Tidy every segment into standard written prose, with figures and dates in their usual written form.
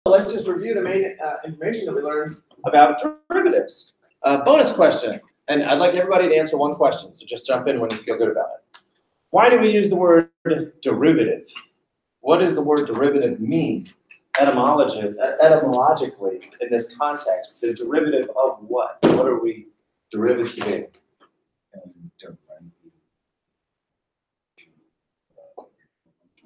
let's just review the main information that we learned about derivatives. Bonus question, and I'd like everybody to answer one question, so just jump in when you feel good about it. Why do we use the word derivative? What does the word derivative mean etymologically in this context? The derivative of what? What are we derivativing?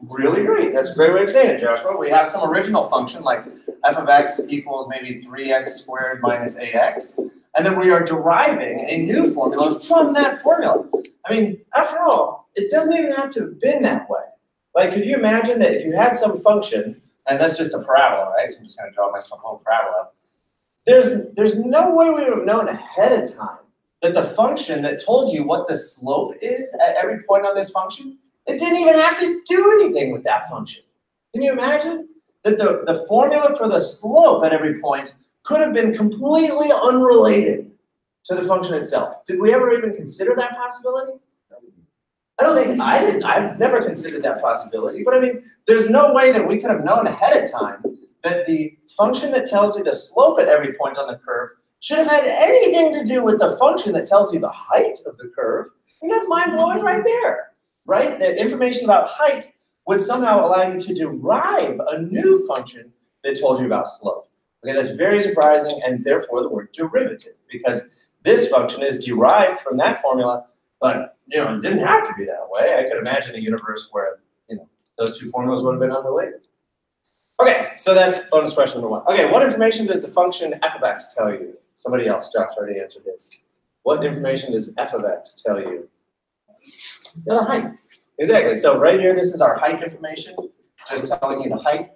Really great. That's a great way of saying it, Joshua. We have some original function like f of x equals maybe 3x squared minus 8x. And then we are deriving a new formula from that formula. I mean, after all, it doesn't even have to have been that way. Like, could you imagine that if you had some function, and that's just a parabola, right? So I'm just going to draw myself a little parabola. There's no way we would have known ahead of time that the function that told you what the slope is at every point on this function, it didn't even have to do anything with that function. Can you imagine that the formula for the slope at every point could have been completely unrelated to the function itself? Did we ever even consider that possibility? I don't think I did. I've never considered that possibility. But I mean, there's no way that we could have known ahead of time that the function that tells you the slope at every point on the curve should have had anything to do with the function that tells you the height of the curve. And that's mind-blowing right there. Right? The information about height would somehow allow you to derive a new function that told you about slope. Okay, that's very surprising, and therefore the word derivative, because this function is derived from that formula, but it didn't have to be that way. I could imagine a universe where those two formulas would have been unrelated. Okay, so that's bonus question number one. Okay, what information does the function f of x tell you? Somebody else, Josh, already answered this. What information does f of x tell you? The height. Exactly. So right here, this is our height information, just telling you the height.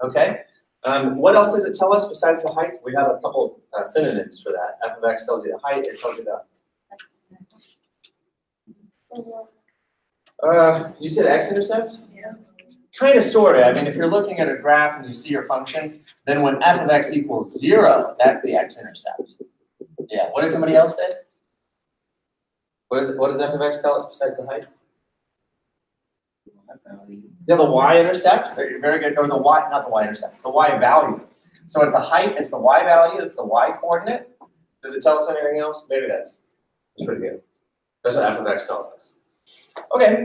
Okay. What else does it tell us besides the height? We have a couple synonyms for that. F of x tells you the height. It tells you the. You said x-intercept? Yeah. Kind of, sort of. I mean, if you're looking at a graph and you see your function, then when f of x equals 0, that's the x-intercept. Yeah. What did somebody else say? What does f of x tell us besides the height? Yeah, the y-intercept. Very good. Or the y, not the y-intercept, the y-value. So it's the height, it's the y-value, it's the y-coordinate. Does it tell us anything else? Maybe that's pretty good. That's what f of x tells us. Okay,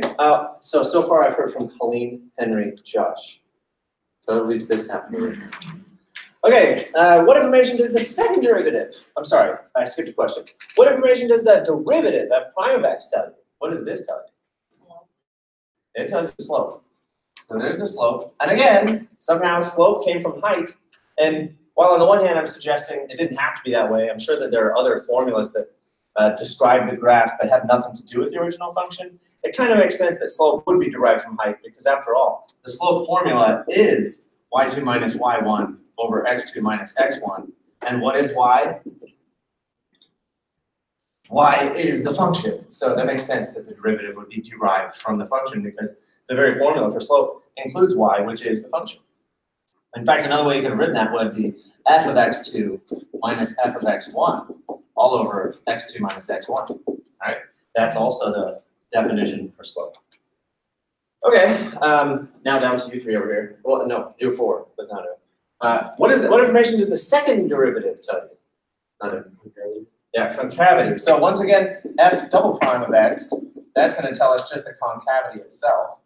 so far I've heard from Colleen, Henry, Josh. So it leaves this happening. Okay, what information does the second derivative? I'm sorry, I skipped a question. What information does the derivative f prime of x tell you? What does this tell you? Slope. It tells you the slope. So there's the slope. And again, somehow slope came from height. And while on the one hand I'm suggesting it didn't have to be that way, I'm sure that there are other formulas that describe the graph but have nothing to do with the original function. It kind of makes sense that slope would be derived from height because after all, the slope formula is y2 minus y1 over x2 minus x1. And what is y? Y is the function. So that makes sense that the derivative would be derived from the function because the very formula for slope includes y, which is the function. In fact, another way you could have written that would be f of x2 minus f of x1 all over x2 minus x1. All right? That's also the definition for slope. Okay, now down to you three over here. Well, no, you four, but not what information does the second derivative tell you? Not a concavity. Yeah, concavity. So once again, f double prime of x, that's going to tell us just the concavity itself.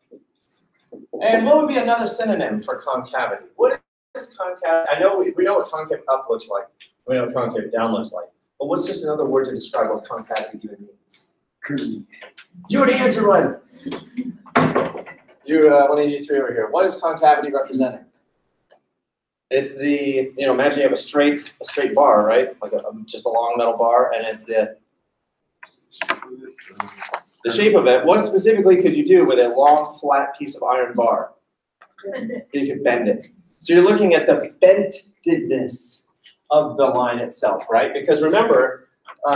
And what would be another synonym for concavity? What is concavity? I know we know what concave up looks like. We know what concave down looks like. But what's just another word to describe what concavity even means? Curvy. You already answered one. One of you three over here. What is concavity representing? It's the, imagine you have a straight bar, right? Like just a long metal bar, and it's the shape of it. What specifically could you do with a long, flat piece of iron bar? You could bend it. So you're looking at the bentedness of the line itself, right? Because remember,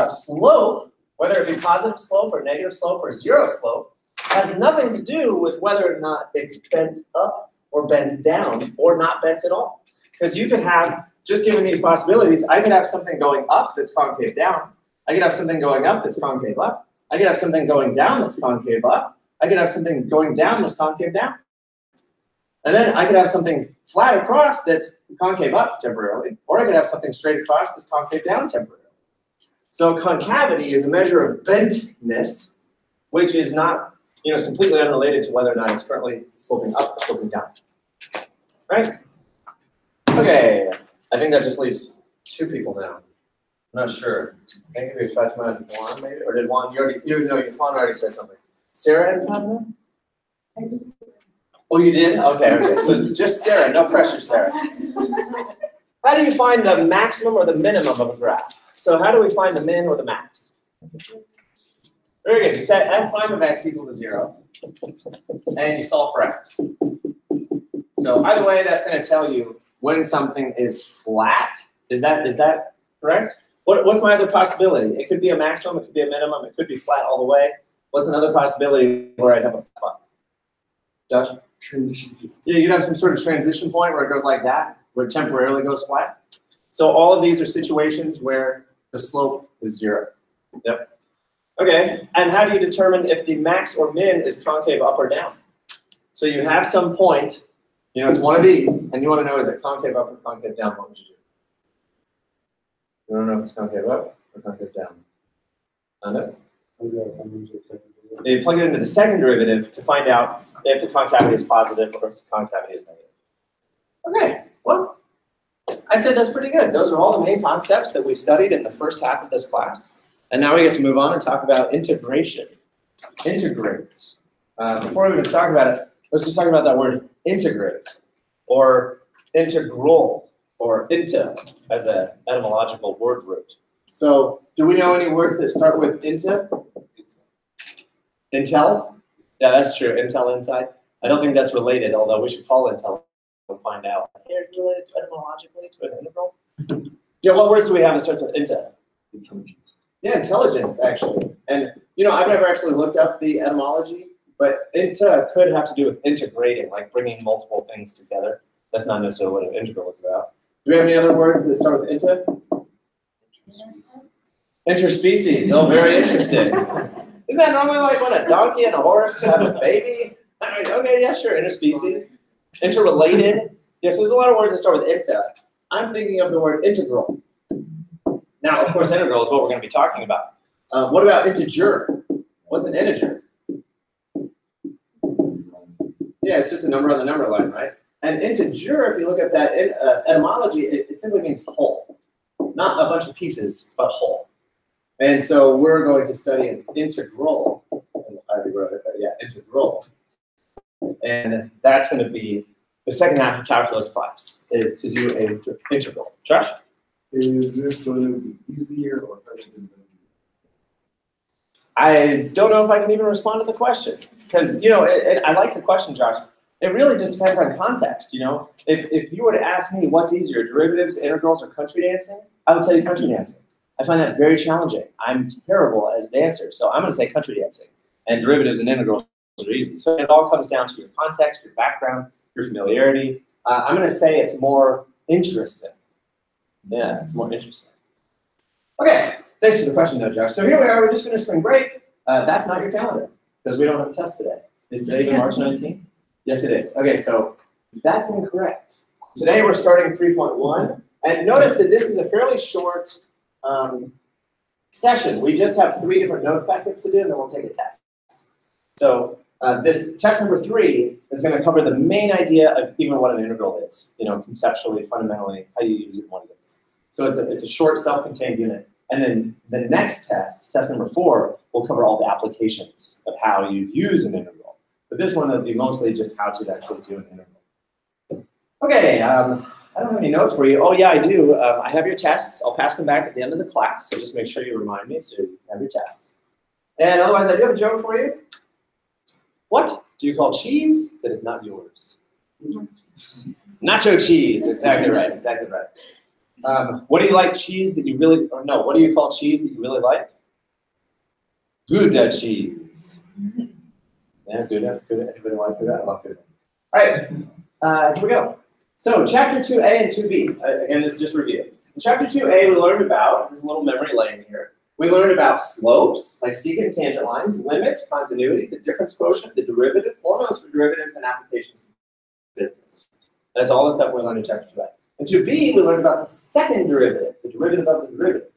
slope, whether it be positive slope or negative slope or zero slope, has nothing to do with whether or not it's bent up or bent down or not bent at all. Because you could have, just given these possibilities, I could have something going up that's concave down. I could have something going up that's concave up. I could have something going down that's concave up. I could have something going down that's concave down. And then I could have something flat across that's concave up temporarily, or I could have something straight across that's concave down temporarily. So concavity is a measure of bentness, which is not, it's completely unrelated to whether or not it's currently sloping up or sloping down. Right? Okay, I think that just leaves 2 people now. I'm not sure. Maybe Fatima and Juan, maybe? Or did Juan, Juan already said something. Sarah and Fatima? Oh, you did? Okay. So just Sarah, no pressure, Sarah. How do you find the maximum or the minimum of a graph? So how do we find the min or the max? Very good. You set f prime of x equal to 0, and you solve for x. So either way, that's going to tell you when something is flat. Is that correct? What's my other possibility? It could be a maximum, it could be a minimum, it could be flat all the way. What's another possibility where I'd have a spot? Josh? Transition. Yeah, you'd have some sort of transition point where it goes like that, where it temporarily goes flat. So all of these are situations where the slope is 0. Yep. Okay, and how do you determine if the max or min is concave up or down? So you have some point, it's one of these, and you want to know, is it concave up or concave down? What would you do? You want to know if it's concave up or concave down? Found it? You plug it into the second derivative to find out if the concavity is positive or if the concavity is negative. Okay, well, I'd say that's pretty good. Those are all the main concepts that we studied in the first half of this class. And now we get to move on and talk about integration. Integrate. Before we even talk about it, let's just talk about that word integrate, or integral, or inte as an etymological word root. So do we know any words that start with inte? Intel? Yeah, that's true. Intel inside. I don't think that's related, although we should call Intel and find out. Here, related etymologically to an integral? Yeah, what words do we have that starts with inte? Intelligence. Yeah, intelligence, actually. And, I've never actually looked up the etymology, but inte could have to do with integrating, like bringing multiple things together. That's not necessarily what an integral is about. Do we have any other words that start with inte? Interspecies. Oh, very interesting. Isn't that normally like when a donkey and a horse have a baby? Okay, yeah, sure, interspecies. Interrelated. Yes, there's a lot of words that start with inte. I'm thinking of the word integral. Now, of course, integral is what we're going to be talking about. What about integer? What's an integer? Yeah, it's just a number on the number line, right? And integer, if you look at that etymology, it simply means whole. Not a bunch of pieces, but whole. And so we're going to study an integral. I already wrote it, but yeah, integral. And that's going to be the second half of calculus class, is to do an integral. Josh? Is this going to be easier or harder than that? I don't know if I can even respond to the question. Because, I like the question, Josh. It really just depends on context, If you were to ask me what's easier, derivatives, integrals, or country dancing, I would tell you country dancing. I find that very challenging. I'm terrible as a dancer, so I'm going to say country dancing. And derivatives and integrals are easy. So it all comes down to your context, your background, your familiarity. I'm going to say it's more interesting. Yeah, it's more interesting. Okay, thanks for the question, though, Josh. So here we are. We just finished spring break. That's not your calendar because we don't have a test today. Is today even March 19th? Yes, it is. Okay, so that's incorrect. Today we're starting 3.1. And notice that this is a fairly short session. We just have 3 different notes packets to do, and then we'll take a test. So this test number 3 is going to cover the main idea of even what an integral is, conceptually, fundamentally, how you use it and what it is. So it's a short, self-contained unit. And then the next test, test number 4, will cover all the applications of how you use an integral. But this one will be mostly just how to actually do an integral. Okay, I don't have any notes for you. Oh, yeah, I do. I have your tests. I'll pass them back at the end of the class, so just make sure you remind me so you have your tests. And otherwise, I do have a joke for you. What do you call cheese that is not yours? Nacho cheese. Exactly right. Exactly right. What do you like cheese that you really, or no, what do you call cheese that you really like? Gouda cheese. Yeah, Gouda. Gouda. Anybody like Gouda? I love Gouda. All right, here we go. So chapter 2A and 2B, again, this is just review. In chapter 2A, we learned about, this little memory lane here, we learned about slopes, like secant and tangent lines, limits, continuity, the difference quotient, the derivative, formulas for derivatives, and applications. business. That's all the stuff we learned in chapter 2a. In 2b, we learned about the second derivative, the derivative of the derivative.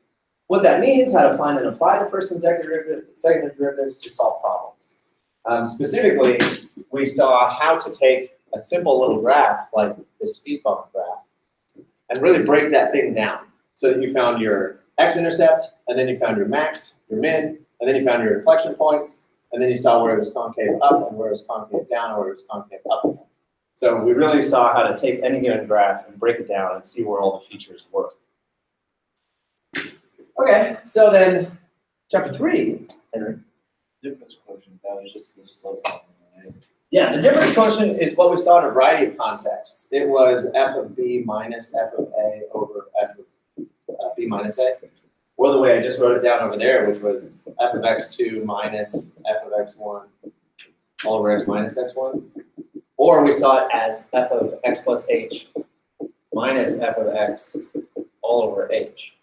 What that means, how to find and apply the first and second derivatives to solve problems. Specifically, we saw how to take a simple little graph like this speed bump graph and really break that thing down so that you found your x-intercept, and then you found your max, your min, and then you found your inflection points, and then you saw where it was concave up and where it was concave down and where it was concave up again. So we really saw how to take any given graph and break it down and see where all the features were. Okay, so then chapter 3, Henry. Difference quotient, that was just the slope. Right? Yeah, the difference quotient is what we saw in a variety of contexts. It was f of b minus f of a over f of b minus a. Or the way I just wrote it down over there, which was f of x2 minus f of x1 all over x minus x1. Or we saw it as f of x plus h minus f of x all over h.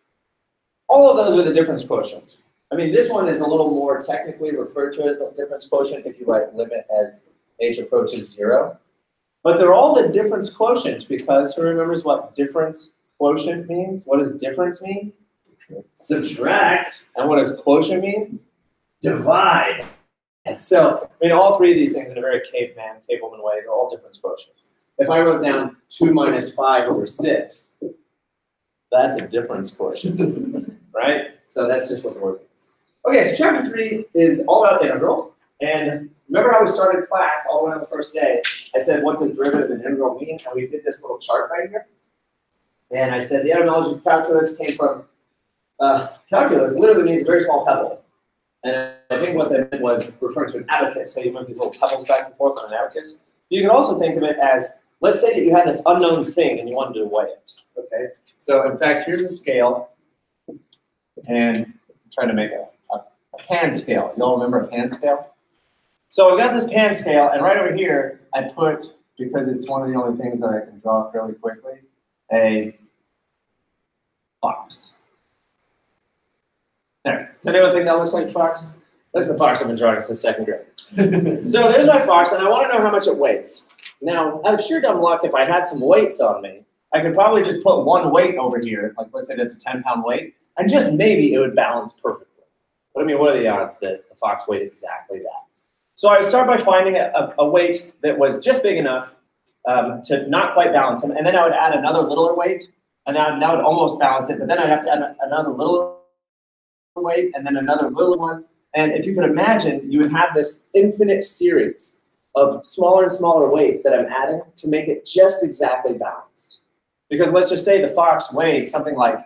All of those are the difference quotient. I mean, this one is a little more technically referred to as the difference quotient if you write limit as h approaches 0. But they're all the difference quotient because who remembers what difference quotient means? What does difference mean? Subtract. And what does quotient mean? Divide. So, I mean, all three of these things in a very cavewoman way, they're all difference quotients. If I wrote down 2 minus 5 over 6, that's a difference quotient, right? So that's just what the word means. Okay, so chapter 3 is all about integrals. And remember how we started class all the way on the first day? I said, what does derivative and integral mean? And we did this little chart right here. And I said the etymology of calculus came from calculus literally means a very small pebble. And I think what that meant was referring to an abacus. So you move these little pebbles back and forth on an abacus. You can also think of it as, let's say that you had this unknown thing and you wanted to weigh it. Okay. So in fact, here's a scale, and I'm trying to make a pan scale. You all remember a pan scale? So I've got this pan scale, and right over here, I put, because it's one of the only things that I can draw fairly quickly, a fox. There. Does anyone think that looks like a fox? That's the fox I've been drawing since second grade. So there's my fox, and I want to know how much it weighs. Now, out of sheer dumb luck, if I had some weights on me, I could probably just put one weight over here, like let's say that's a 10-pound weight, and just maybe it would balance perfectly. But I mean, what are the odds that the fox weighed exactly that? So I would start by finding a weight that was just big enough to not quite balance him, and then I would add another littler weight, and that would almost balance it, but then I'd have to add another littler weight, and then another little one. And if you could imagine, you would have this infinite series of smaller and smaller weights that I'm adding to make it just exactly balanced. Because let's just say the fox weighed something like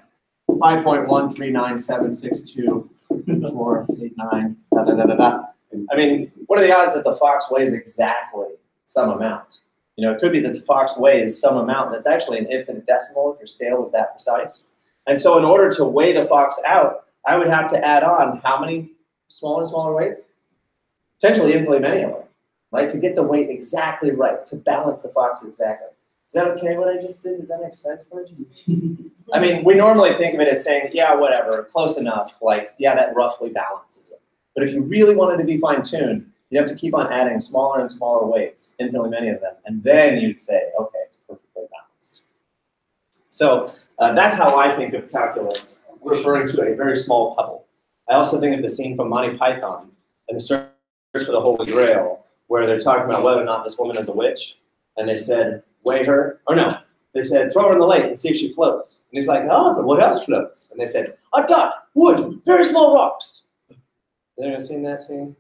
5.139762 da da da da da. I mean, what are the odds that the fox weighs exactly some amount? You know, it could be that the fox weighs some amount that's actually an infinite decimal if your scale is that precise. And so in order to weigh the fox out, I would have to add on how many smaller and smaller weights? Potentially infinitely many of them, right? To get the weight exactly right, to balance the fox exactly. Is that okay what I just did? Does that make sense what I just did? I mean, we normally think of it as saying, yeah, whatever, close enough, like, yeah, that roughly balances it. But if you really wanted to be fine-tuned, you have to keep on adding smaller and smaller weights, infinitely many of them, and then you'd say, okay, it's perfectly balanced. So that's how I think of calculus, referring to a very small pebble. I also think of the scene from Monty Python and the Search for the Holy Grail, where they're talking about whether or not this woman is a witch, and they said, weigh her, or no, they said, throw her in the lake and see if she floats. And he's like, oh, but what else floats? And they said, a duck, wood, very small rocks. Has anyone seen that scene?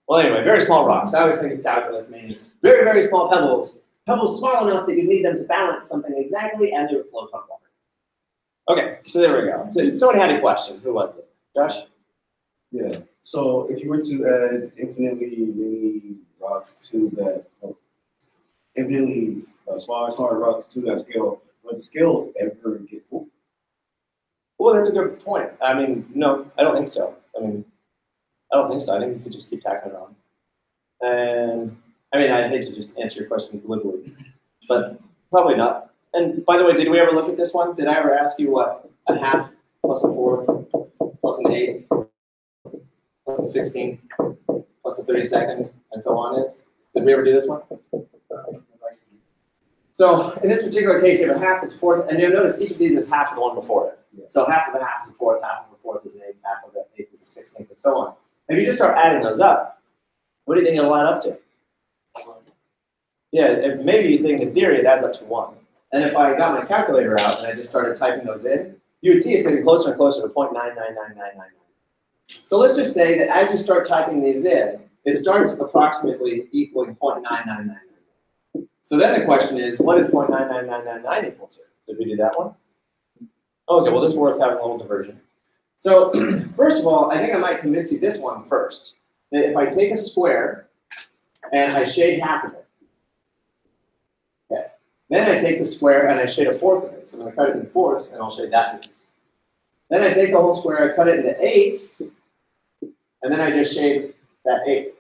Well, anyway, very small rocks. I always think of calculus meaning very, very small pebbles. Pebbles small enough that you need them to balance something exactly, and they would float on water. Okay, so there we go. So someone had a question. Who was it? Josh? Yeah. So if you were to add infinitely many rocks to that, infinitely smaller rocks to that scale, would the scale ever get full? Well, that's a good point. I mean, no, I don't think so. I don't think so. I think you could just keep tacking it on. And I mean, I hate to just answer your question glibly, but probably not. And by the way, did we ever look at this one? Did I ever ask you what a half plus a fourth plus an eighth plus a 16 plus a 32nd and so on is? Did we ever do this one? So in this particular case, you have a half is a fourth, and you'll notice each of these is half of the one before it. Yeah. So half of a half is a fourth, half of a fourth is an eighth, half of an eighth is a 16th, and so on. If you just start adding those up, what do you think it'll add up to? Yeah, maybe you think in theory it adds up to 1. And if I got my calculator out and I just started typing those in, you would see it's getting closer and closer to 0.999999. So let's just say that as you start typing these in, it starts approximately equaling 0.9999. So then the question is, what is 0.99999 equal to? Did we do that one? Okay, well this is worth having a little diversion. So first of all, I think I might convince you this one first. That if I take a square and I shade half of it, okay, then I take the square and I shade a fourth of it. So I'm going to cut it into fourths and I'll shade that piece. Then I take the whole square, I cut it into eighths, and then I just shade that eighth.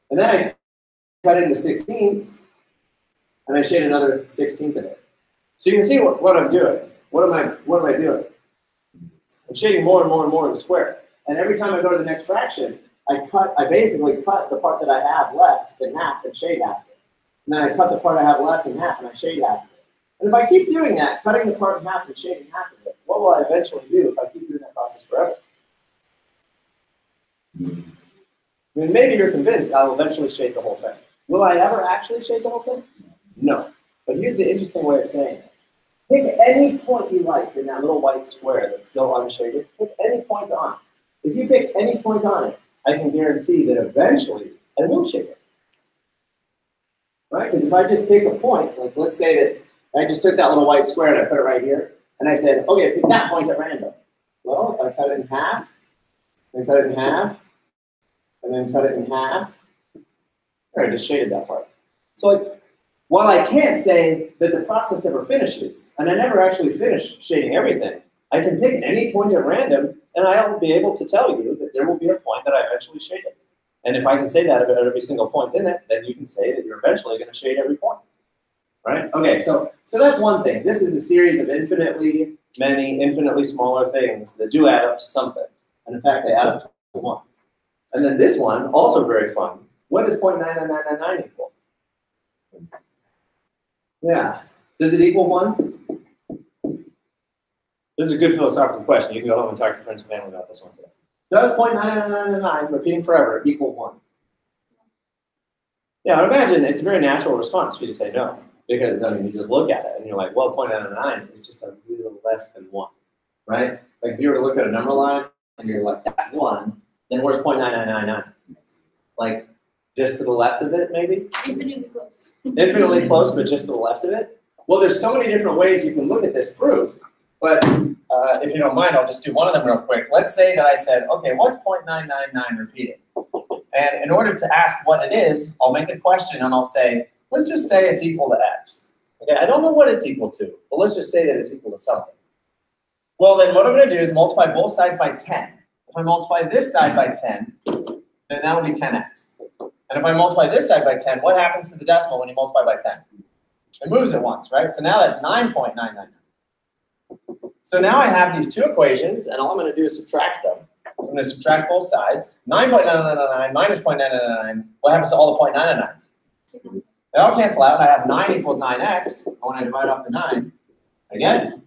And then I cut it into sixteenths, and I shade another 16th of it. So you can see what I'm doing. What am I doing? I'm shading more and more and more of the square. And every time I go to the next fraction, I basically cut the part that I have left in half and shade half of it. And then I cut the part I have left in half and I shade half of it. And if I keep doing that, cutting the part in half and shading half of it, what will I eventually do if I keep doing that process forever? I mean, maybe you're convinced I'll eventually shade the whole thing. Will I ever actually shade the whole thing? No. But here's the interesting way of saying it. Pick any point you like in that little white square that's still unshaded. Pick any point on it. If you pick any point on it, I can guarantee that eventually I will shade it. Right? Because if I just pick a point, like let's say that I just took that little white square and I put it right here, and I said, okay, pick that point at random. Well, if I cut it in half, then cut it in half, and then cut it in half, there, I just shaded that part. So like, while I can't say that the process ever finishes, and I never actually finish shading everything, I can pick any point at random, and I'll be able to tell you that there will be a point that I eventually shaded. And if I can say that about every single point in it, then you can say that you're eventually going to shade every point. Right? Okay, so that's one thing. This is a series of infinitely smaller things that do add up to something. And in fact, they add up to 1. And then this one, also very fun. What does 0.99999 equal? Yeah. Does it equal 1? This is a good philosophical question. You can go home and talk to friends and family about this one today. Does 0.99999, repeating forever, equal 1? Yeah, I imagine it's a very natural response for you to say no. Because, I mean, you just look at it and you're like, well, 0.999 is just a little less than 1, right? Like if you were to look at a number line and you're like, that's 1, then where's 0.9999? Like just to the left of it, maybe? Infinitely close. Infinitely close, but just to the left of it? Well, there's so many different ways you can look at this proof, but if you don't mind, I'll just do one of them real quick. Let's say that I said, okay, what's 0.999 repeating? And in order to ask what it is, I'll make a question and I'll say, let's just say it's equal to x. Okay, I don't know what it's equal to, but let's just say that it's equal to something. Well, then what I'm going to do is multiply both sides by 10. If I multiply this side by 10, then that would be 10x. And if I multiply this side by 10, what happens to the decimal when you multiply by 10? It moves it once, right? So now that's 9.999. So now I have these two equations, and all I'm going to do is subtract them. So I'm going to subtract both sides. 9.999 minus 0.999. What happens to all the 0.999s? They all cancel out. I have 9 equals 9x. And when I divide off the 9, again,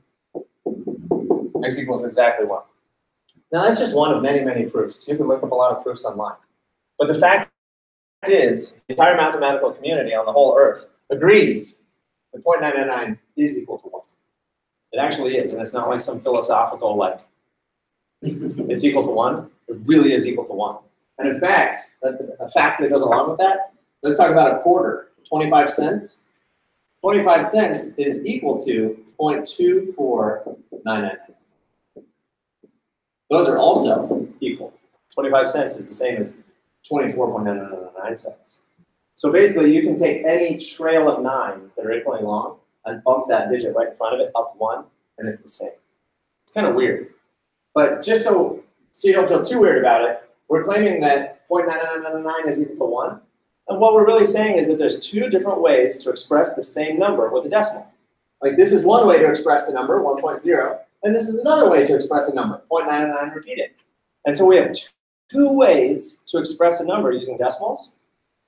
x equals exactly 1. Now that's just one of many, many proofs. You can look up a lot of proofs online. But the fact is, the entire mathematical community on the whole earth agrees that 0.999 is equal to 1. It actually is, and it's not like some philosophical, like, it's equal to 1. It really is equal to 1. And in fact, a fact that goes along with that, let's talk about a quarter. 25 cents. 25 cents is equal to 0.2499. Those are also equal. 25 cents is the same as 24.999 cents. So basically, you can take any trail of 9s that are equally long and bump that digit right in front of it up 1, and it's the same. It's kind of weird. But just so you don't feel too weird about it, we're claiming that 0.9999 is equal to 1. And what we're really saying is that there's two different ways to express the same number with a decimal. Like this is one way to express the number, 1.0, and this is another way to express a number, 0.999 repeated. And so we have two ways to express a number using decimals.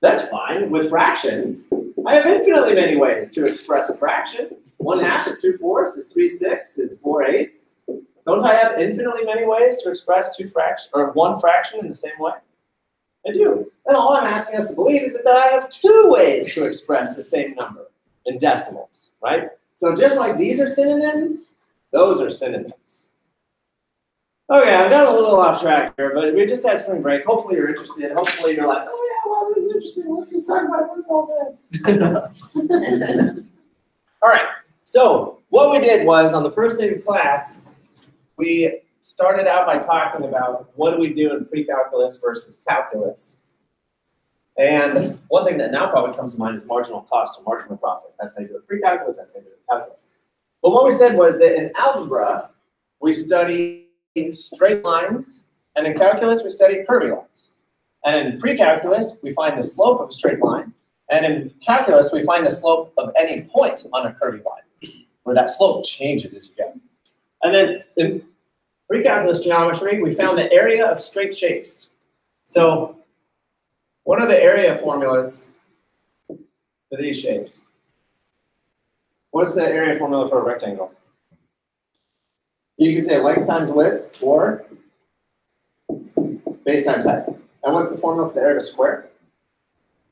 That's fine. With fractions, I have infinitely many ways to express a fraction. 1/2 is 2/4 is 3/6 is 4/8. Don't I have infinitely many ways to express one fraction in the same way? I do. And all I'm asking us to believe is that I have 2 ways to express the same number in decimals, right? So just like these are synonyms, those are synonyms. Okay, I've got a little off track here, but we just had spring break. Hopefully you're interested. Hopefully you're like, oh yeah, well, this is interesting. Let's just talk about this all day. All right, so what we did was on the first day of class, we started out by talking about what do we do in pre-calculus versus calculus. And one thing that now probably comes to mind is marginal cost or marginal profit. That's how you do it pre-calculus, that's how you do it calculus. But what we said was that in algebra, we study straight lines, and in calculus, we study curvy lines. And in pre-calculus, we find the slope of a straight line, and in calculus, we find the slope of any point on a curvy line, where that slope changes as you go. And then in pre-calculus geometry, we found the area of straight shapes. So what are the area formulas for these shapes? What's the area formula for a rectangle? You can say length times width or base times height. And what's the formula for the area of a square?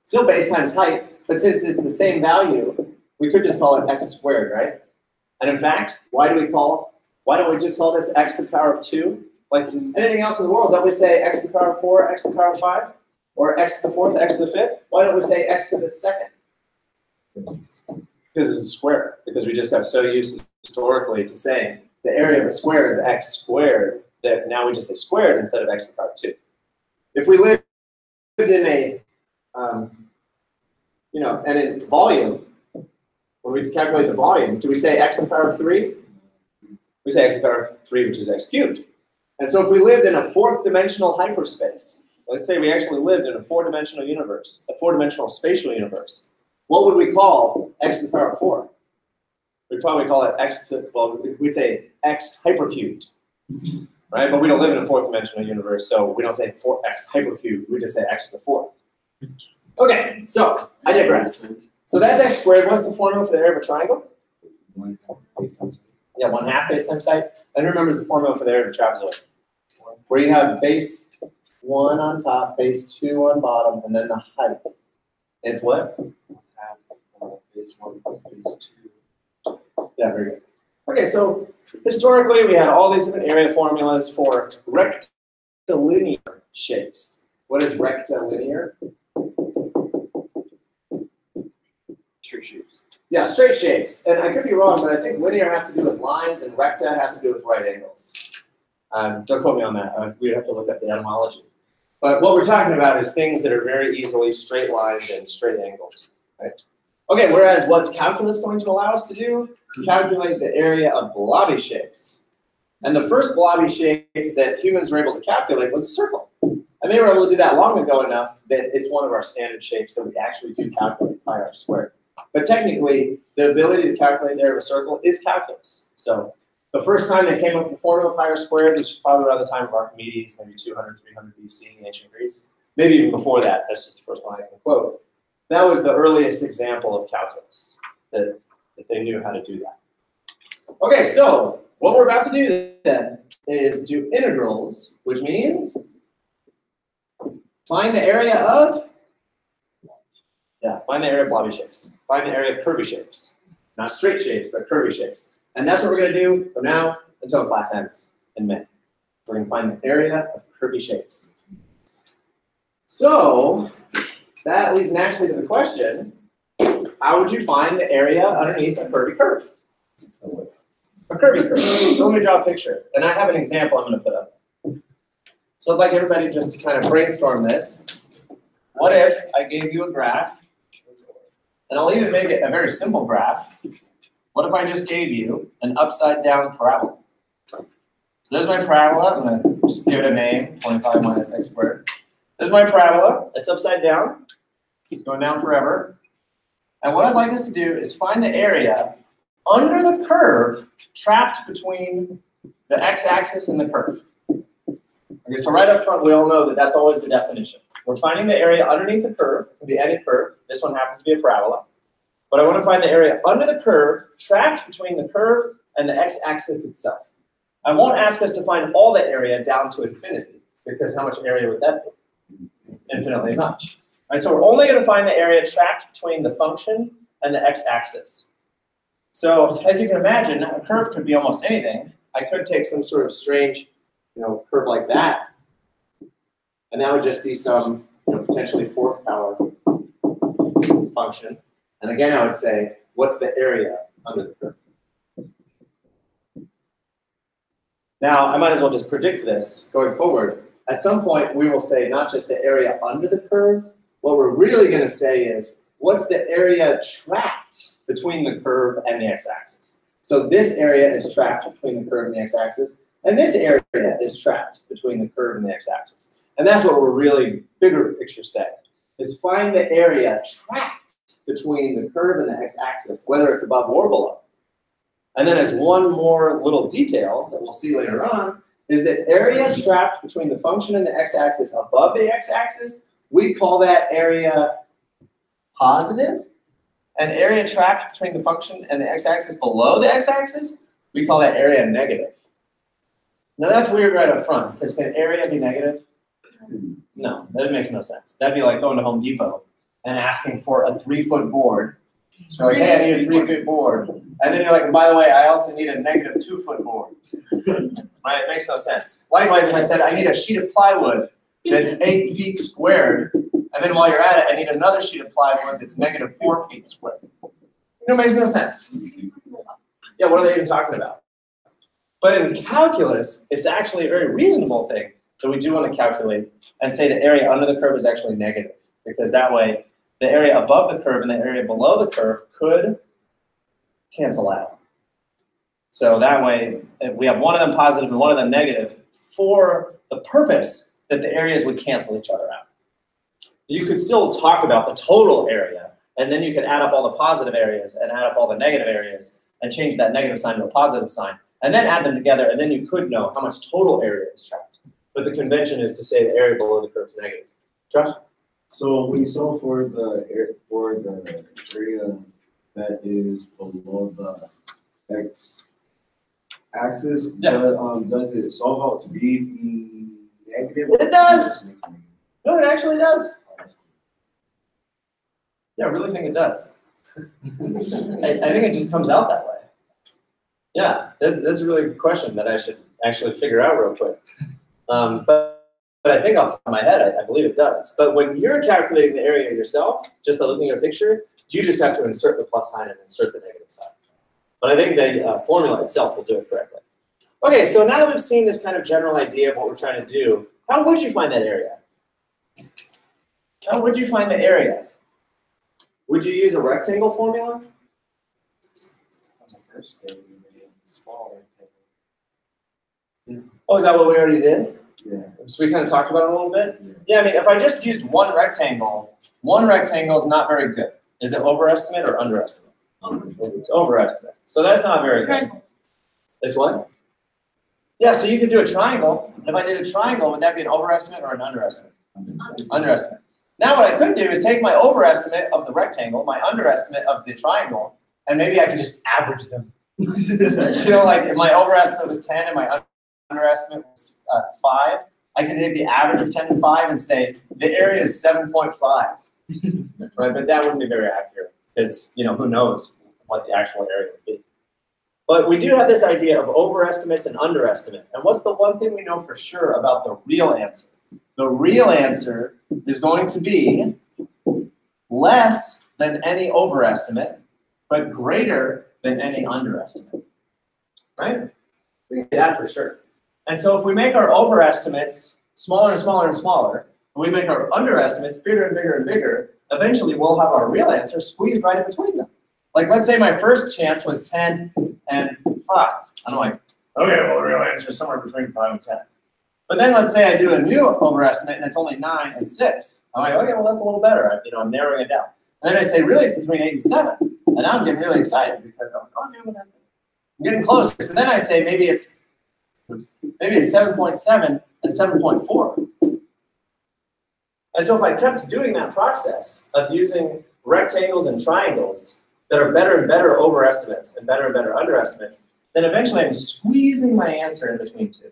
Still base times height, but since it's the same value, we could just call it x squared, right? And in fact, why don't we just call this x to the power of 2? Like anything else in the world, don't we say x to the power of 4, x to the power of 5? Or x to the 4th, x to the 5th? Why don't we say x to the 2nd? Because it's a square. Because we just got so used historically to saying the area of a square is x squared that now we just say squared instead of x to the power of 2. If we lived in a, and in volume, when we calculate the volume, do we say x to the power of 3? We say x to the power of 3, which is x cubed. And so if we lived in a 4th dimensional hyperspace, let's say we actually lived in a 4-dimensional universe, a 4-dimensional spatial universe, what would we call x to the power of 4? We'd probably call it we say x hypercubed, right? But we don't live in a 4th-dimensional universe, so we don't say 4x hypercubed, we just say x to the 4th. Okay, so I digress. So that's x squared. What's the formula for the area of a triangle? 1/2 base times height. Yeah, 1/2 base times height. And remember the formula for the area of a trapezoid, where you have base 1 on top, base 2 on bottom, and then the height. It's what? 1/2 base 1 plus base 2. Yeah, very good. Okay, so historically we had all these different area formulas for rectilinear shapes. What is rectilinear? Straight shapes. Yeah, straight shapes. And I could be wrong, but I think linear has to do with lines and recta has to do with right angles. Don't quote me on that. We'd have to look at the etymology. But what we're talking about is things that are very easily straight lined and straight angles. Right? Okay, whereas what's calculus going to allow us to do? Calculate the area of blobby shapes. And the first blobby shape that humans were able to calculate was a circle. And they were able to do that long ago enough that it's one of our standard shapes that we actually do calculate pi r squared. But technically, the ability to calculate the area of a circle is calculus. So the first time they came up with the formula pi r squared, which is probably around the time of Archimedes, maybe 200, 300 BC in ancient Greece. Maybe even before that, that's just the first one I can quote. That was the earliest example of calculus, that they knew how to do that. Okay, so what we're about to do then is do integrals, which means find the area of, find the area of blobby shapes. Find the area of curvy shapes. Not straight shapes, but curvy shapes. And that's what we're going to do from now until class ends in May. We're going to find the area of curvy shapes. So that leads naturally to the question, how would you find the area underneath a curvy curve? A curvy curve. So let me draw a picture. And I have an example I'm going to put up. So I'd like everybody just to kind of brainstorm this. What if I gave you a graph, and I'll even make it a very simple graph. What if I just gave you an upside down parabola? So there's my parabola. I'm going to just give it a name, 25 minus x squared. There's my parabola. It's upside down. It's going down forever. And what I'd like us to do is find the area under the curve trapped between the x-axis and the curve. Okay, so right up front, we all know that that's always the definition. We're finding the area underneath the curve. It can be any curve. This one happens to be a parabola. but I want to find the area under the curve, trapped between the curve and the x-axis itself. I won't ask us to find all the area down to infinity, because how much area would that be? Infinitely much. Right, so we're only going to find the area trapped between the function and the x-axis. So as you can imagine, a curve could be almost anything. I could take some sort of strange, curve like that, and that would just be some, potentially fourth power function. And again, I would say, what's the area under the curve? Now, I might as well just predict this going forward. At some point, we will say not just the area under the curve. What we're really going to say is, what's the area trapped between the curve and the x-axis? So this area is trapped between the curve and the x-axis, and this area is trapped between the curve and the x-axis. And that's what we're really, bigger picture saying, is find the area trapped between the curve and the x-axis, whether it's above or below. And then as one more little detail that we'll see later on, is that area trapped between the function and the x-axis above the x-axis, we call that area positive. And area trapped between the function and the x-axis below the x-axis, we call that area negative. Now that's weird right up front, because can area be negative? No, that makes no sense. That'd be like going to Home Depot and asking for a 3-foot board. So like, hey, I need a 3-foot board. And then you're like, and by the way, I also need a negative 2-foot board. Right? It makes no sense. Likewise, if I said I need a sheet of plywood that's 8 feet squared, and then while you're at it, I need another sheet of plywood that's negative 4 feet squared. It makes no sense. Yeah, what are they even talking about? But in calculus, it's actually a very reasonable thing that we do want to calculate and say the area under the curve is actually negative, because that way the area above the curve and the area below the curve could cancel out. So that way we have one of them positive and one of them negative for the purpose that the areas would cancel each other out. You could still talk about the total area, and then you could add up all the positive areas and add up all the negative areas and change that negative sign to a positive sign, and then add them together, and then you could know how much total area is trapped. But the convention is to say the area below the curve is negative. Josh? So when you solve for the area that is below the x-axis, Yeah. Does it solve out to be negative? It does. No, it actually does. Yeah, I really think it does. I think it just comes out that way. Yeah, this is a really good question that I should actually figure out real quick. But I think off the top of my head, I believe it does. But when you're calculating the area yourself, just by looking at a picture, you just have to insert the plus sign and insert the negative sign. But I think the formula itself will do it correctly. Okay, so now that we've seen this kind of general idea of what we're trying to do, how would you find that area? How would you find the area? Would you use a rectangle formula? Oh, is that what we already did? Yeah. So we kind of talked about it a little bit? Yeah. Yeah, I mean, if I just used one rectangle is not very good. Is it overestimate or underestimate? It's overestimate. So that's not very good. It's what? Yeah, so you could do a triangle. If I did a triangle, would that be an overestimate or an underestimate? Underestimate. Now what I could do is take my overestimate of the rectangle, my underestimate of the triangle, and maybe I could just average them. Like if my overestimate was 10 and my underestimate was 5, I could take the average of 10 and 5 and say the area is 7.5. Right? But that wouldn't be very accurate because who knows what the actual area would be. But we do have this idea of overestimates and underestimate. And what's the one thing we know for sure about the real answer? The real answer is going to be less than any overestimate, but greater than any underestimate. Right? We can say that for sure. And so if we make our overestimates smaller and smaller and smaller, and we make our underestimates bigger and bigger and bigger, eventually we'll have our real answer squeezed right in between them. Like let's say my first chance was 10 and 5. I'm like, okay, well the real answer is somewhere between 5 and 10. But then let's say I do a new overestimate and it's only 9 and 6. I'm like, okay, well that's a little better. I'm narrowing it down. And then I say really it's between 8 and 7. And now I'm getting really excited because I'm like, oh, okay, I'm getting closer. So then I say maybe it's 7.7 and 7.4. And so if I kept doing that process of using rectangles and triangles, that are better and better overestimates and better underestimates, then eventually I'm squeezing my answer in between two.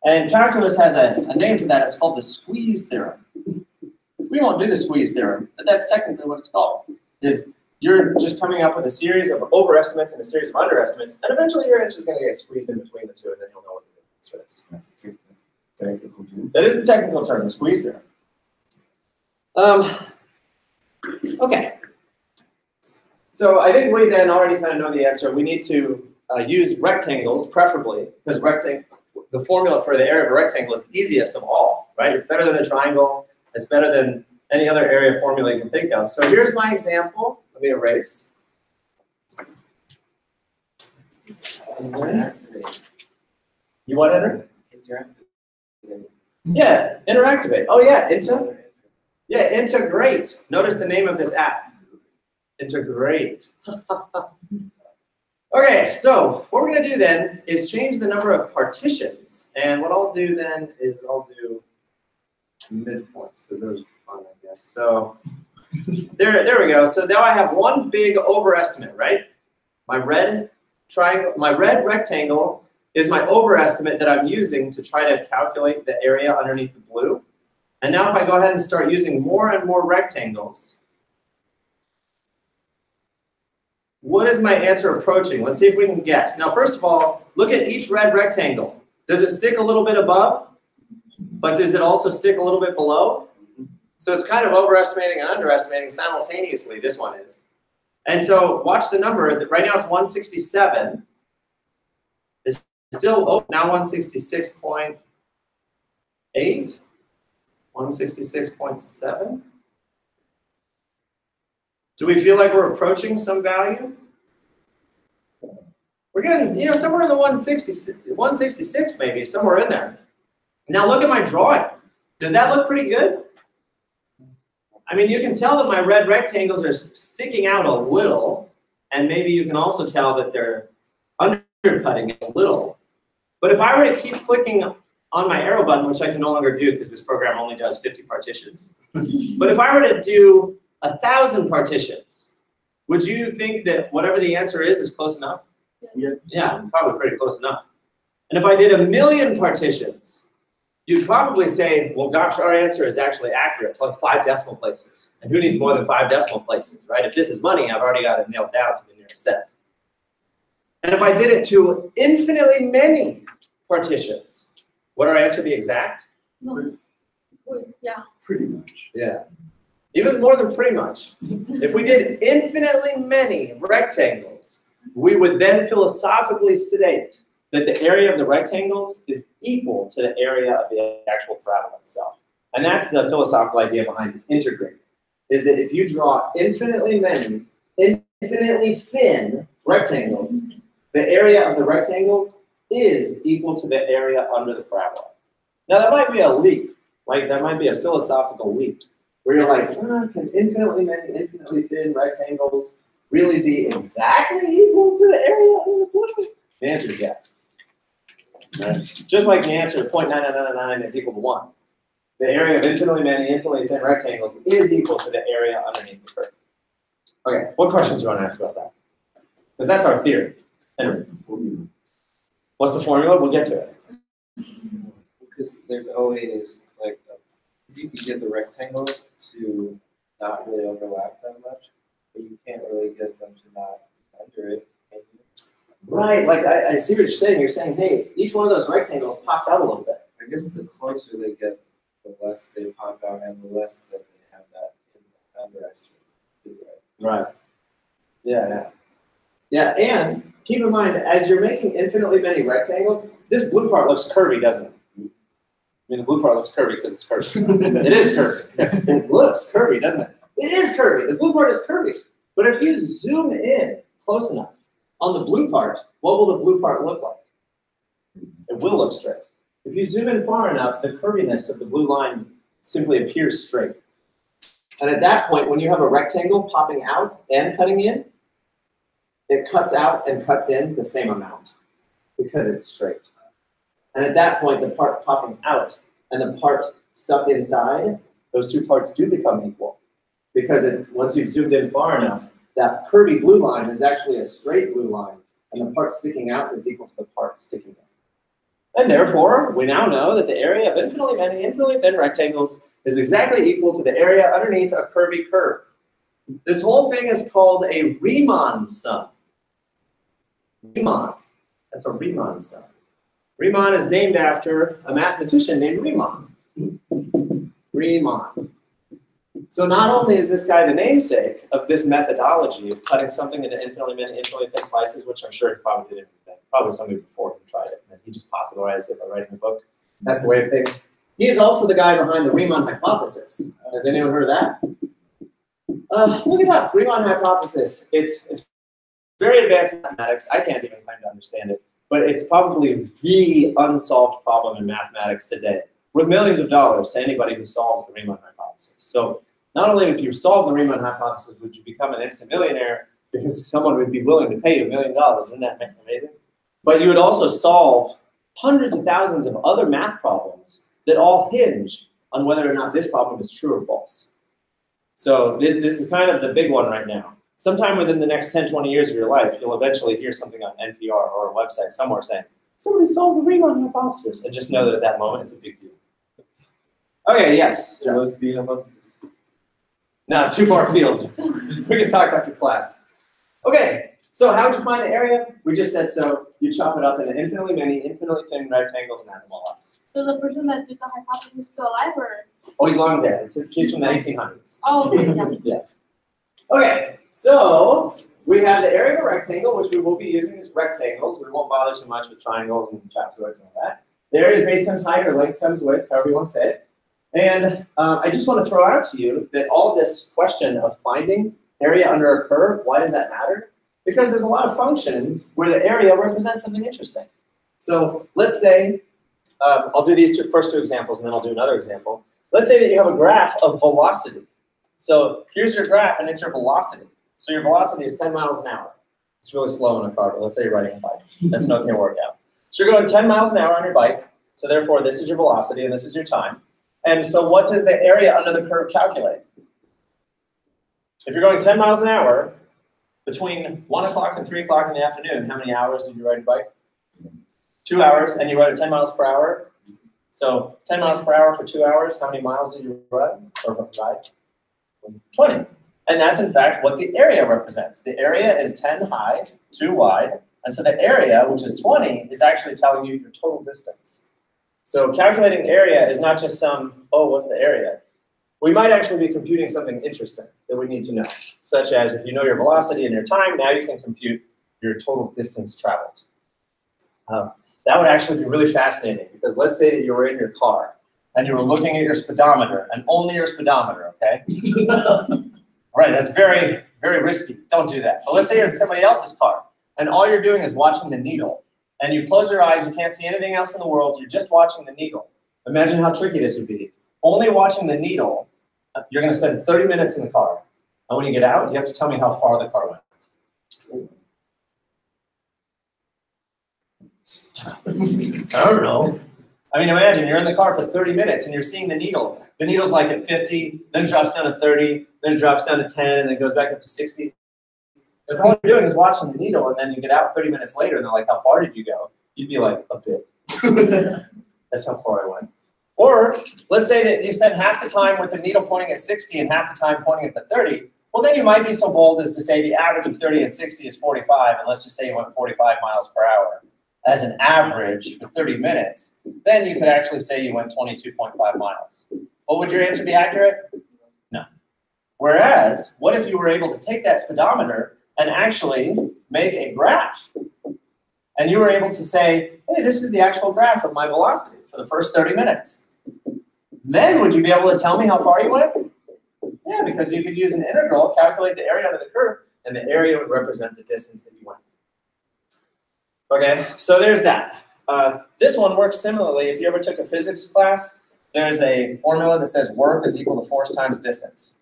And calculus has a name for that. It's called the squeeze theorem. We won't do the squeeze theorem, but that's technically what it's called. Is you're just coming up with a series of overestimates and a series of underestimates, and eventually your answer is going to get squeezed in between the two, and then you'll know what the answer is. That's the technical term. That is the technical term, the squeeze theorem. Okay. So I think we then already kind of know the answer. We need to use rectangles, preferably, because the formula for the area of a rectangle is easiest of all, right? It's better than a triangle. It's better than any other area formula you can think of. So here's my example. Let me erase. You want to enter? Interactive. Yeah, interactivate. Oh yeah, integrate. Notice the name of this app. Integrate. Okay, so what we're going to do then is change the number of partitions. And what I'll do then is I'll do midpoints, because those are fun, I guess. So there we go. So now I have one big overestimate, right? My red triangle, my red rectangle is my overestimate that I'm using to try to calculate the area underneath the blue. And now if I go ahead and start using more and more rectangles, what is my answer approaching? Let's see if we can guess. Now, first of all, look at each red rectangle. Does it stick a little bit above? But does it also stick a little bit below? So it's kind of overestimating and underestimating simultaneously, this one is. And so watch the number. Right now it's 167. It's still now 166.8, 166.7. Do we feel like we're approaching some value? We're getting, somewhere in the 166 maybe, somewhere in there. Now look at my drawing. Does that look pretty good? I mean, you can tell that my red rectangles are sticking out a little, and maybe you can also tell that they're undercutting it a little. But if I were to keep clicking on my arrow button, which I can no longer do because this program only does 50 partitions, but if I were to do 1,000 partitions, would you think that whatever the answer is close enough? Yeah, probably pretty close enough. And if I did 1,000,000 partitions, you'd probably say, well, gosh, our answer is actually accurate. It's like 5 decimal places. And who needs more than 5 decimal places, right? If this is money, I've already got it nailed down to the nearest cent. And if I did it to infinitely many partitions, would our answer be exact? No. Yeah. Pretty much. Yeah. Even more than pretty much. If we did infinitely many rectangles, we would then philosophically state that the area of the rectangles is equal to the area of the actual parabola itself. And that's the philosophical idea behind integrating, is that if you draw infinitely many, infinitely thin rectangles, the area of the rectangles is equal to the area under the parabola. Now that might be a leap, like that might be a philosophical leap, where you're like, can infinitely many, infinitely thin rectangles really be exactly equal to the area under the parabola? The answer is yes. Right? Just like the answer 0.9999 is equal to 1. The area of infinitely many, infinitely thin rectangles is equal to the area underneath the curve. Okay, what questions do you want to ask about that? Because that's our theory. Anyways, what's the formula? We'll get to it. Because there's always like, you can get the rectangles to not really overlap that much, but you can't really get them to not under it. Can you? Right, like I see what you're saying. You're saying, hey, each one of those rectangles pops out a little bit. I guess the closer they get, the less they pop out and the less that they have that underestimate. Right. Yeah. And keep in mind, as you're making infinitely many rectangles, this blue part looks curvy, doesn't it? I mean, the blue part looks curvy because it's curvy. It is curvy. It looks curvy, doesn't it? It is curvy. The blue part is curvy. But if you zoom in close enough on the blue part, what will the blue part look like? It will look straight. If you zoom in far enough, the curviness of the blue line simply appears straight. And at that point, when you have a rectangle popping out and cutting in, it cuts out and cuts in the same amount because it's straight. And at that point, the part popping out and the part stuck inside, those two parts do become equal. Because once you've zoomed in far enough, that curvy blue line is actually a straight blue line, and the part sticking out is equal to the part sticking in. And therefore, we now know that the area of infinitely many, infinitely thin rectangles is exactly equal to the area underneath a curvy curve. This whole thing is called a Riemann sum. Riemann. That's a Riemann sum. Riemann is named after a mathematician named Riemann. Riemann. So not only is this guy the namesake of this methodology of cutting something into infinitely many, infinitely thin slices, which I'm sure he probably did everything. Probably somebody before him tried it, and he just popularized it by writing the book. That's the way of things. He is also the guy behind the Riemann hypothesis. Has anyone heard of that? Look it up, Riemann hypothesis. It's very advanced mathematics. I can't even claim to understand it, but it's probably the unsolved problem in mathematics today, worth millions of dollars to anybody who solves the Riemann hypothesis. So not only if you solve the Riemann hypothesis would you become an instant millionaire because someone would be willing to pay you $1 million, isn't that amazing? But you would also solve hundreds of thousands of other math problems that all hinge on whether or not this problem is true or false. So this is kind of the big one right now. Sometime within the next 10, 20 years of your life, you'll eventually hear something on NPR or a website somewhere saying, somebody solved the Riemann hypothesis, and just know that at that moment it's a big deal. Okay, yes? What was the hypothesis? No, too far afield. We can talk after class. Okay, so how would you find the area? We just said so. You chop it up into infinitely many, infinitely thin rectangles and add them all up. So the person that did the hypothesis is still alive, or? Oh, he's long dead. He's from the 1800s. Oh, okay, yeah. Yeah. Okay, so we have the area of a rectangle, which we will be using as rectangles. We won't bother too much with triangles and trapezoids and all that. The area is base times height or length times width, however you want to say it. And I just want to throw out to you that all this question of finding area under a curve, why does that matter? Because there's a lot of functions where the area represents something interesting. So let's say, I'll do these first two examples and then I'll do another example. Let's say that you have a graph of velocity. So here's your graph and it's your velocity. So your velocity is 10 miles an hour. It's really slow in a car, but let's say you're riding a bike. That's not going to work out. So you're going 10 miles an hour on your bike. So therefore, this is your velocity and this is your time. And so what does the area under the curve calculate? If you're going 10 miles an hour, between 1 o'clock and 3 o'clock in the afternoon, how many hours did you ride your bike? 2 hours, and you rode at 10 miles per hour. So 10 miles per hour for 2 hours, how many miles did you ride? 20. And that's in fact what the area represents. The area is 10 high, 2 wide, and so the area, which is 20, is actually telling you your total distance. So calculating area is not just some, oh, what's the area? We might actually be computing something interesting that we need to know, such as if you know your velocity and your time, now you can compute your total distance traveled. That would actually be really fascinating, because let's say that you were in your car and you were looking at your speedometer, and only your speedometer, okay? Right, that's very, very risky. Don't do that. But let's say you're in somebody else's car, and all you're doing is watching the needle. And you close your eyes, you can't see anything else in the world, you're just watching the needle. Imagine how tricky this would be. Only watching the needle, you're going to spend 30 minutes in the car. And when you get out, you have to tell me how far the car went. I don't know. I mean, imagine you're in the car for 30 minutes and you're seeing the needle. The needle's like at 50, then drops down to 30, then drops down to 10, and then goes back up to 60. If all you're doing is watching the needle and then you get out 30 minutes later and they're like, how far did you go? You'd be like, a bit. That's how far I went. Or let's say that you spend half the time with the needle pointing at 60 and half the time pointing at the 30. Well, then you might be so bold as to say the average of 30 and 60 is 45, and let's just say you went 45 miles per hour as an average for 30 minutes. Then you could actually say you went 22.5 miles. But would your answer be accurate? No. Whereas, what if you were able to take that speedometer and actually make a graph? And you were able to say, hey, this is the actual graph of my velocity for the first 30 minutes. Then would you be able to tell me how far you went? Yeah, because you could use an integral, calculate the area under the curve, and the area would represent the distance that you went. Okay, so there's that. This one works similarly. If you ever took a physics class, there's a formula that says work is equal to force times distance.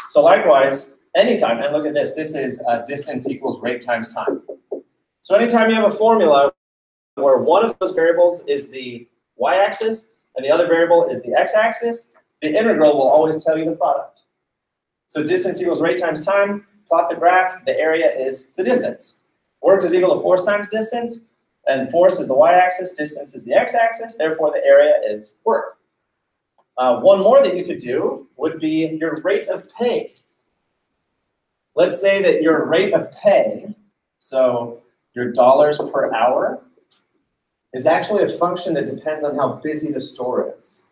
So likewise, anytime, and look at this, this is distance equals rate times time. So anytime you have a formula where one of those variables is the y-axis and the other variable is the x-axis, the integral will always tell you the product. So distance equals rate times time, plot the graph, the area is the distance. Work is equal to force times distance, and force is the y-axis, distance is the x-axis, therefore the area is work. One more that you could do would be your rate of pay. Let's say that your rate of pay, so your dollars per hour, is actually a function that depends on how busy the store is.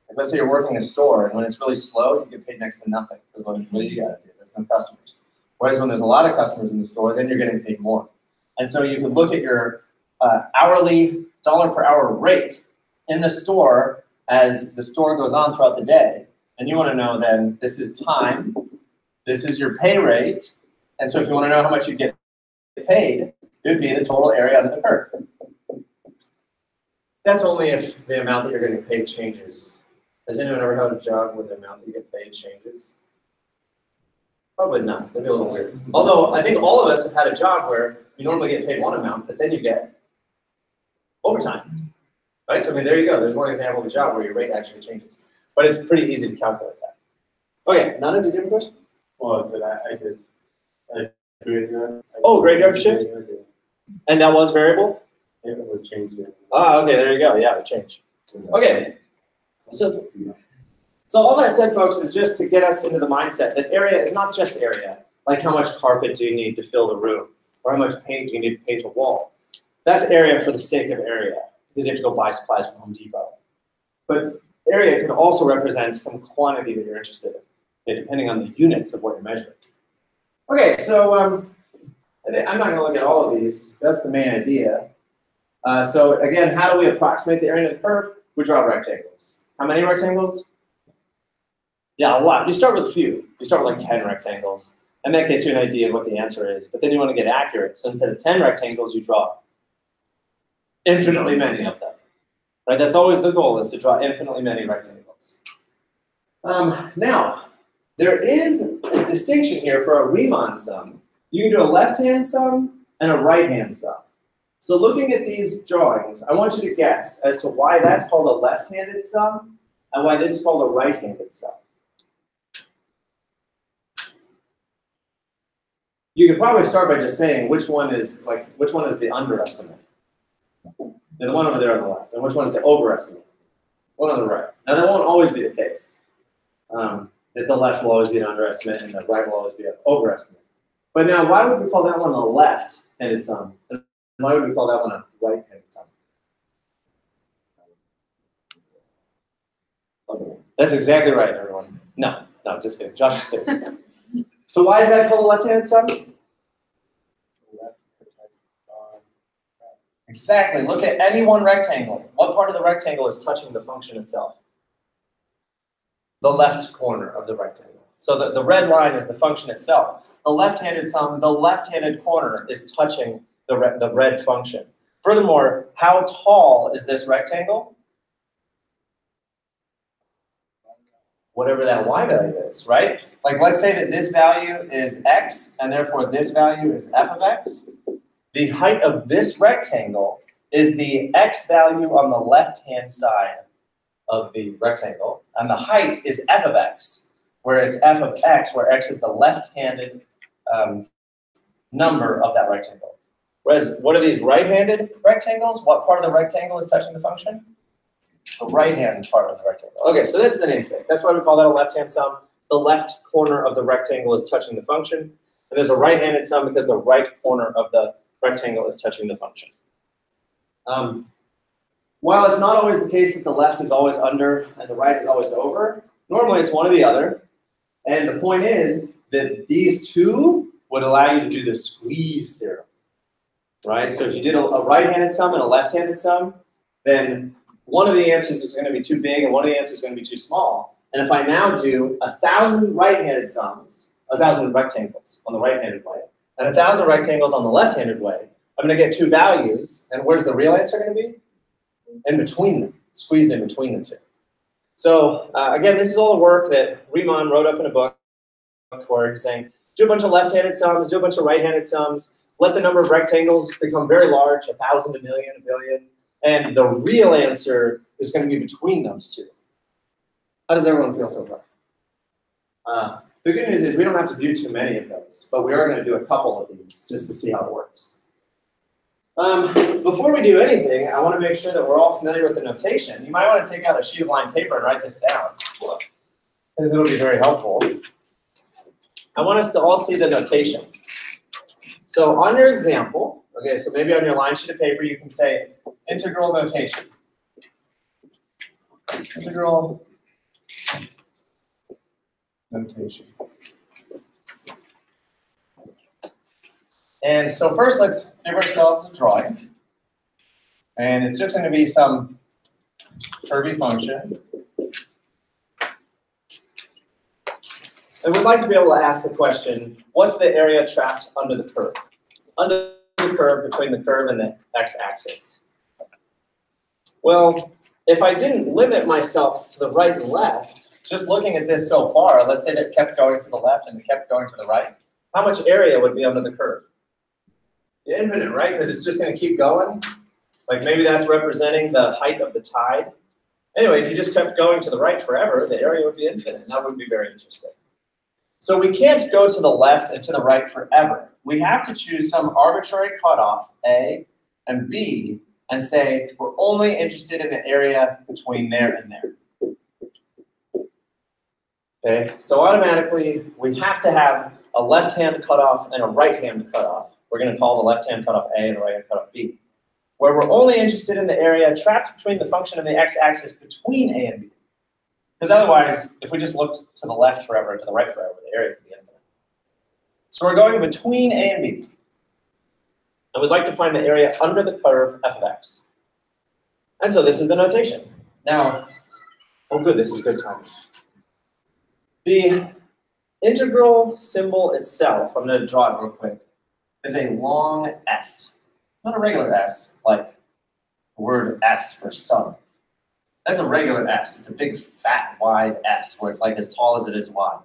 Like let's say you're working in a store, and when it's really slow, you get paid next to nothing, because what do you gotta do? There's no customers. Whereas when there's a lot of customers in the store, then you're getting paid more. And so you could look at your hourly dollar per hour rate in the store as the store goes on throughout the day. And you want to know then, this is time, this is your pay rate. And so if you want to know how much you get paid, it would be the total area under the curve. That's only if the amount that you're getting paid changes. Has anyone ever had a job where the amount that you get paid changes? Probably not. That'd be a little weird. Although I think all of us have had a job where you normally get paid one amount, but then you get overtime. Right? So I mean, there you go. There's one example of a job where your rate actually changes. But it's pretty easy to calculate that. Okay, none of you did a question? Well, I did. Graveyard. Oh, graveyard shift? And that was variable? Yeah, it would change it. Ah, okay, there you go. Yeah, it changed. Okay. So all that said, folks, is just to get us into the mindset that area is not just area. Like how much carpet do you need to fill the room? Or how much paint do you need to paint a wall? That's area for the sake of area, because you have to go buy supplies from Home Depot. But area can also represent some quantity that you're interested in, depending on the units of what you're measuring. Okay, so I'm not going to look at all of these. That's the main idea. So again, how do we approximate the area of the curve? We draw rectangles. How many rectangles? Yeah, a lot. You start with a few. You start with like 10 rectangles. And that gets you an idea of what the answer is. But then you want to get accurate. So instead of 10 rectangles, you draw infinitely many of them. Right? That's always the goal, is to draw infinitely many rectangles. Now, there is a distinction here for a Riemann sum. You can do a left-hand sum and a right-hand sum. So looking at these drawings, I want you to guess as to why that's called a left-handed sum and why this is called a right-handed sum. You could probably start by just saying which one is the underestimate. And the one over there on the left. And which one is the overestimate? One on the right. Now that won't always be the case. That the left will always be an underestimate and the right will always be an overestimate. But now why would we call that one a left-handed sum? And why would we call that one a right-handed sum? That's exactly right, everyone. No, just kidding. Josh is kidding. So why is that called a left-handed sum? Exactly. Look at any one rectangle. What part of the rectangle is touching the function itself? The left corner of the rectangle. So the red line is the function itself. The left-handed sum, the left-handed corner is touching the red function. Furthermore, how tall is this rectangle? Whatever that y value is, right? Like let's say that this value is x, and therefore this value is f of x. The height of this rectangle is the x value on the left-hand side of the rectangle, and the height is f of x, where it's f of x, where x is the left-handed number of that rectangle. Whereas, what are these right-handed rectangles? What part of the rectangle is touching the function? The right-hand part of the rectangle. Okay, so that's the namesake. That's why we call that a left-hand sum. The left corner of the rectangle is touching the function. And there's a right-handed sum because the right corner of the rectangle is touching the function. While it's not always the case that the left is always under and the right is always over, normally it's one or the other. And the point is that these two would allow you to do the squeeze theorem. Right? So if you did a right-handed sum and a left-handed sum, then one of the answers is going to be too big and one of the answers is going to be too small. And if I now do 1,000 right-handed sums, 1,000 rectangles on the right-handed way, and 1,000 rectangles on the left-handed way, I'm going to get two values. And where's the real answer going to be? In between them, squeezed in between the two. So again, this is all the work that Riemann wrote up in a book where he's saying, do a bunch of left-handed sums, do a bunch of right-handed sums, let the number of rectangles become very large, 1,000, a million, a billion, and the real answer is going to be between those two. How does everyone feel so far? The good news is we don't have to do too many of those, but we are going to do a couple of these just to see how it works. Before we do anything, I want to make sure that we're all familiar with the notation. You might want to take out a sheet of lined paper and write this down, because it'll be very helpful. I want us to all see the notation. So on your example, okay, so maybe on your line sheet of paper, you can say integral notation. Integral notation. And so first, let's give ourselves a drawing. And it's just going to be some curvy function. And we'd like to be able to ask the question, what's the area trapped under the curve? Under the curve, between the curve and the x-axis. Well, if I didn't limit myself to the right and left, just looking at this so far, let's say that it kept going to the left and it kept going to the right, how much area would be under the curve? Infinite, right? Because it's just going to keep going. Like maybe that's representing the height of the tide. Anyway, if you just kept going to the right forever, the area would be infinite. And that would be very interesting. So we can't go to the left and to the right forever. We have to choose some arbitrary cutoff, A and B, and say we're only interested in the area between there and there. Okay, so automatically we have to have a left-hand cutoff and a right-hand cutoff. We're going to call the left-hand cutoff A and the right-hand cutoff B, where we're only interested in the area trapped between the function and the x-axis between A and B. Because otherwise, if we just looked to the left forever and to the right forever, the area could be infinite. So we're going between A and B. And we'd like to find the area under the curve f of x. And so this is the notation. Now, oh good, this is good timing. The integral symbol itself, I'm going to draw it real quick, is a long S. Not a regular S, like the word S for sum. That's a regular S. It's a big, fat, wide S, where it's like as tall as it is wide.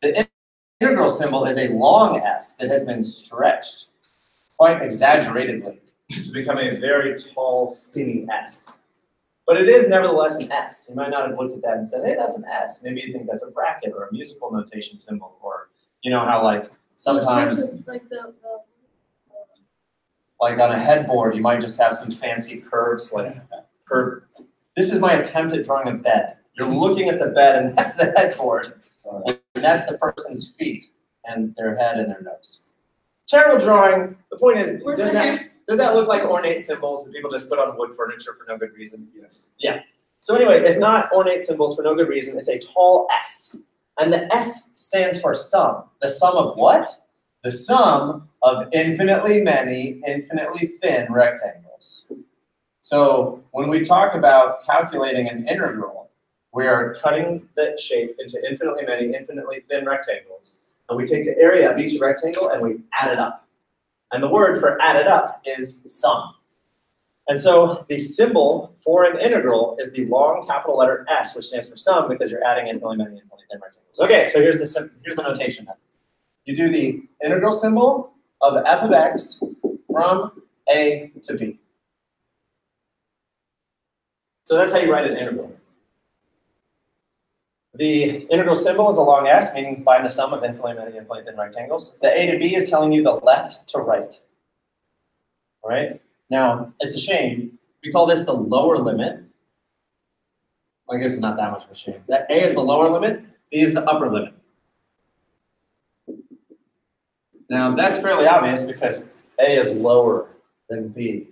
The integral symbol is a long S that has been stretched quite exaggeratedly to become a very tall, skinny S. But it is nevertheless an S. You might not have looked at that and said, hey, that's an S. Maybe you think that's a bracket or a musical notation symbol, or you know how like sometimes like on a headboard, you might just have some fancy curves, like curve. This is my attempt at drawing a bed. You're looking at the bed, and that's the headboard, and that's the person's feet, and their head and their nose. Terrible drawing. The point is, does that look like ornate symbols that people just put on wood furniture for no good reason? Yes. Yeah. So anyway, it's not ornate symbols for no good reason. It's a tall S, and the S stands for sum. The sum of what? The sum of infinitely many, infinitely thin rectangles. So when we talk about calculating an integral, we are cutting the shape into infinitely many, infinitely thin rectangles. And we take the area of each rectangle and we add it up. And the word for add it up is sum. And so the symbol for an integral is the long capital letter S, which stands for sum because you're adding infinitely many, infinitely thin rectangles. Okay, so here's the notation. You do the integral symbol of f of x from A to B. So that's how you write an integral. The integral symbol is a long S, meaning find the sum of infinitely many, infinitely thin rectangles. The A to B is telling you the left to right. All right? Now, it's a shame. We call this the lower limit. Well, I guess it's not that much of a shame. That A is the lower limit, B is the upper limit. Now, that's fairly obvious because A is lower than B.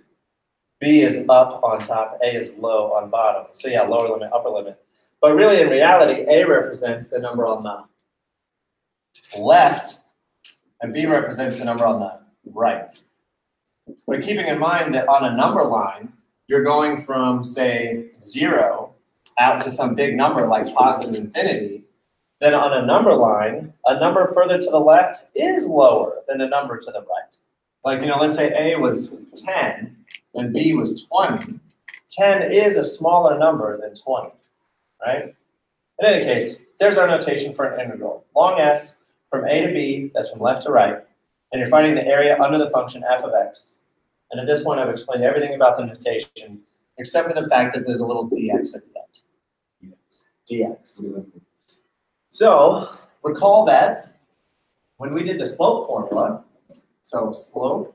B is up on top, A is low on bottom. So yeah, lower limit, upper limit. But really, in reality, A represents the number on the left, and B represents the number on the right. But keeping in mind that on a number line, you're going from, say, 0 out to some big number like positive infinity, then on a number line, a number further to the left is lower than a number to the right. Like, you know, let's say A was 10 and B was 20. 10 is a smaller number than 20, right? In any case, there's our notation for an integral. Long S from A to B, that's from left to right, and you're finding the area under the function f of x. And at this point, I've explained everything about the notation, except for the fact that there's a little dx at the end. Dx. So recall that when we did the slope formula, so slope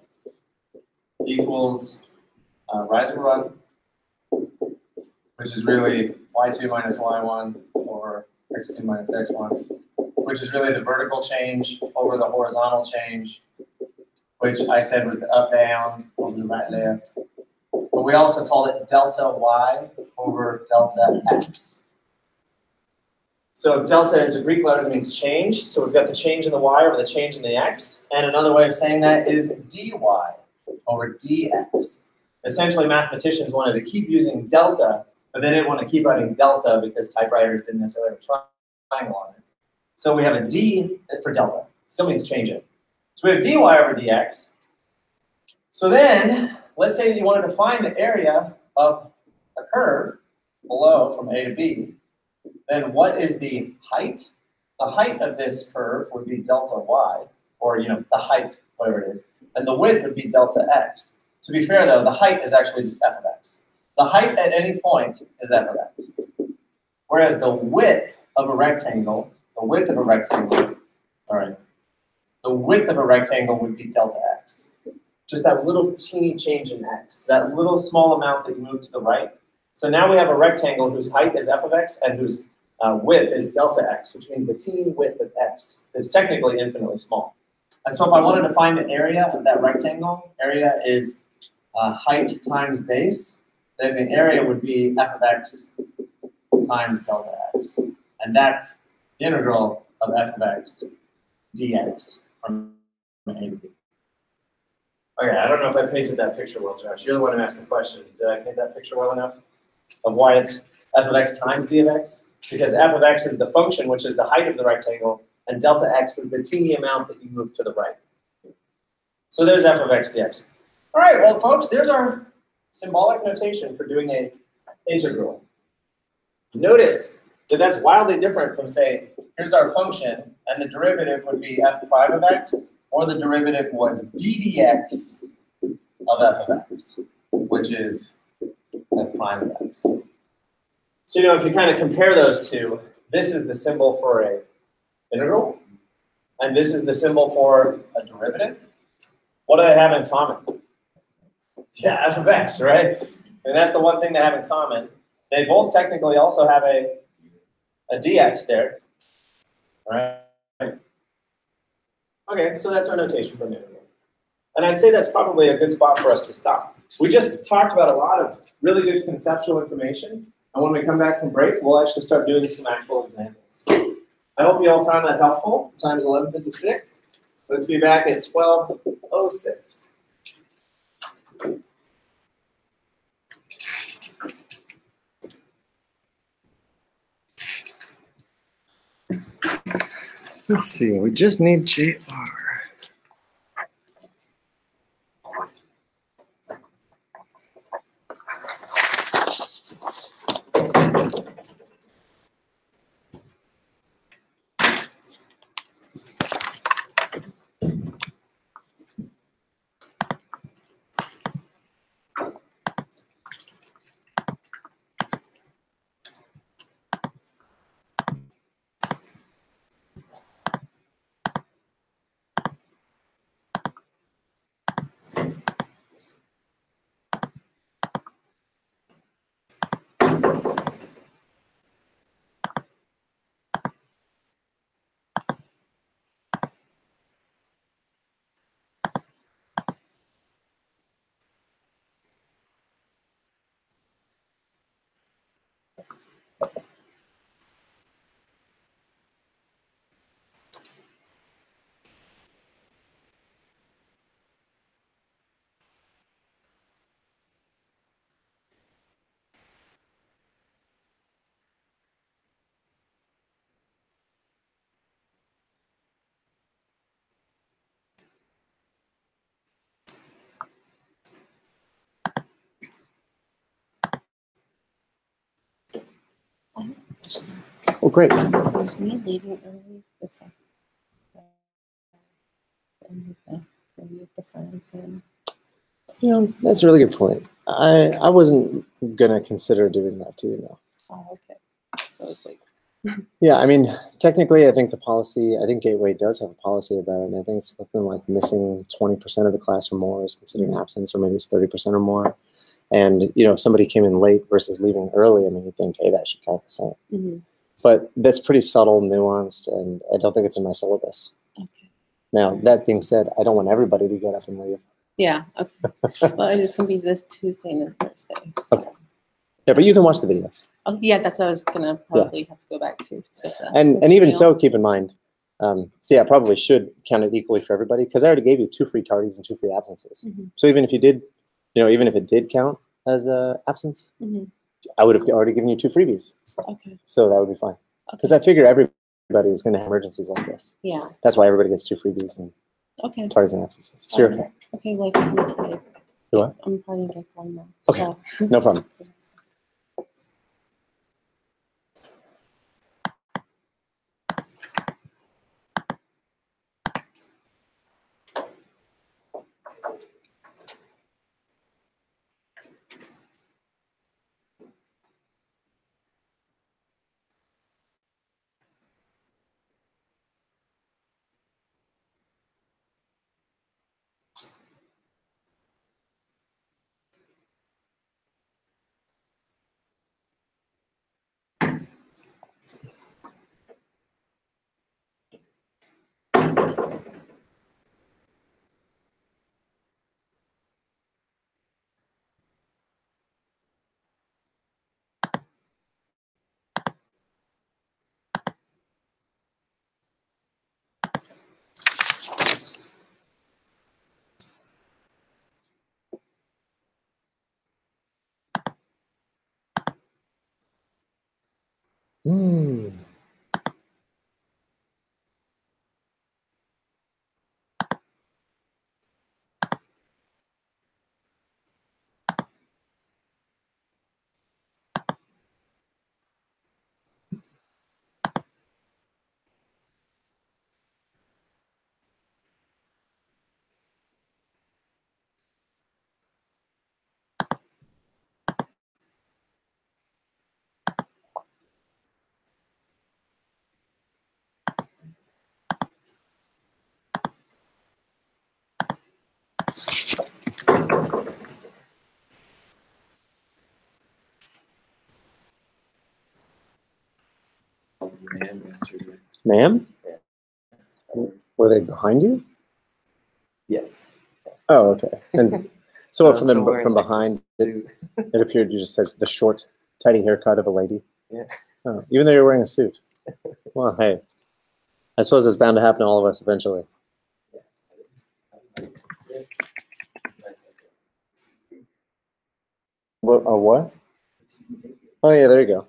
equals rise or run, which is really y2 minus y1 over x2 minus x1, which is really the vertical change over the horizontal change, which I said was the up down over the right left. But we also call it delta y over delta x. So delta is a Greek letter that means change. So we've got the change in the y over the change in the x. And another way of saying that is dy over dx. Essentially, mathematicians wanted to keep using delta, but they didn't want to keep writing delta because typewriters didn't necessarily have a triangle on it. So we have a d for delta. Still means change it. So we have dy over dx. So then, let's say that you wanted to find the area of a curve below from A to B. Then what is the height? The height of this curve would be delta y, or the height, whatever it is. And the width would be delta x. To be fair though, the height is actually just f of x. The height at any point is f of x. Whereas the width of a rectangle, the width of a rectangle would be delta x. Just that little teeny change in x, that little small amount that you move to the right. So now we have a rectangle whose height is f of x and whose width is delta x, which means the teeny width of x is technically infinitely small. And so if I wanted to find the area of that rectangle, area is height times base, then the area would be f of x times delta x. And that's the integral of f of x dx from A to B. Okay, I don't know if I painted that picture well, Josh. You're the one who asked the question. Did I paint that picture well enough of why it's f of x times d of x? Because f of x is the function, which is the height of the rectangle, and delta x is the teeny amount that you move to the right. So there's f of x dx. All right, well, folks, there's our symbolic notation for doing an integral. Notice that that's wildly different from saying, here's our function, and the derivative would be f prime of x, or the derivative was d dx of f of x, which is f prime of x. So, if you kind of compare those two, this is the symbol for an integral, and this is the symbol for a derivative. What do they have in common? Yeah, f of x, right? And that's the one thing they have in common. They both technically also have a dx there, right? Okay, so that's our notation for an integral. And I'd say that's probably a good spot for us to stop. We just talked about a lot of really good conceptual information. And when we come back from break, we'll actually start doing some actual examples. I hope you all found that helpful. The time is 11:56. Let's be back at 12:06. Let's see, we just need JR. Oh, great. Is me leaving early before the final exam? That's a really good point. I wasn't gonna consider doing that too, no. Oh, okay. So it's like Yeah, I mean, technically, I think I think Gateway does have a policy about it, and I think it's something like missing 20% of the class or more is considered an absence, or maybe it's 30% or more. And, if somebody came in late versus leaving early, I mean, you think, hey, that should count the same. Mm-hmm. But that's pretty subtle, nuanced, and I don't think it's in my syllabus. Okay. Now, that being said, I don't want everybody to get up and leave. Yeah. Okay. Well, it's gonna be this Tuesday and then Thursday. So. Okay. Yeah, but you can watch the videos. Oh yeah, that's what I was gonna probably have to go back to. Get the And even material. so, keep in mind, I probably should count it equally for everybody because I already gave you 2 free tardies and 2 free absences. Mhm. So even if you did, even if it did count as a absence, Mhm. I would have already given you 2 freebies. Okay. So that would be fine. Because Okay. I figure everybody is going to have emergencies like this. Yeah. That's why everybody gets 2 freebies and Okay. tardies and absences. So you're okay. Okay. Well, okay. You what? I'm probably gonna get going now. Okay. No problem. Mm. Man, yesterday. Ma'am? Were they behind you? Yes. Oh, okay. And so I was from still wearing, from like, behind, the it, suit. it appeared you just had the short, tidy haircut of a lady. Yeah. Oh, even though you're wearing a suit. Well, hey, I suppose it's bound to happen to all of us eventually. What? A what? Oh yeah, there you go.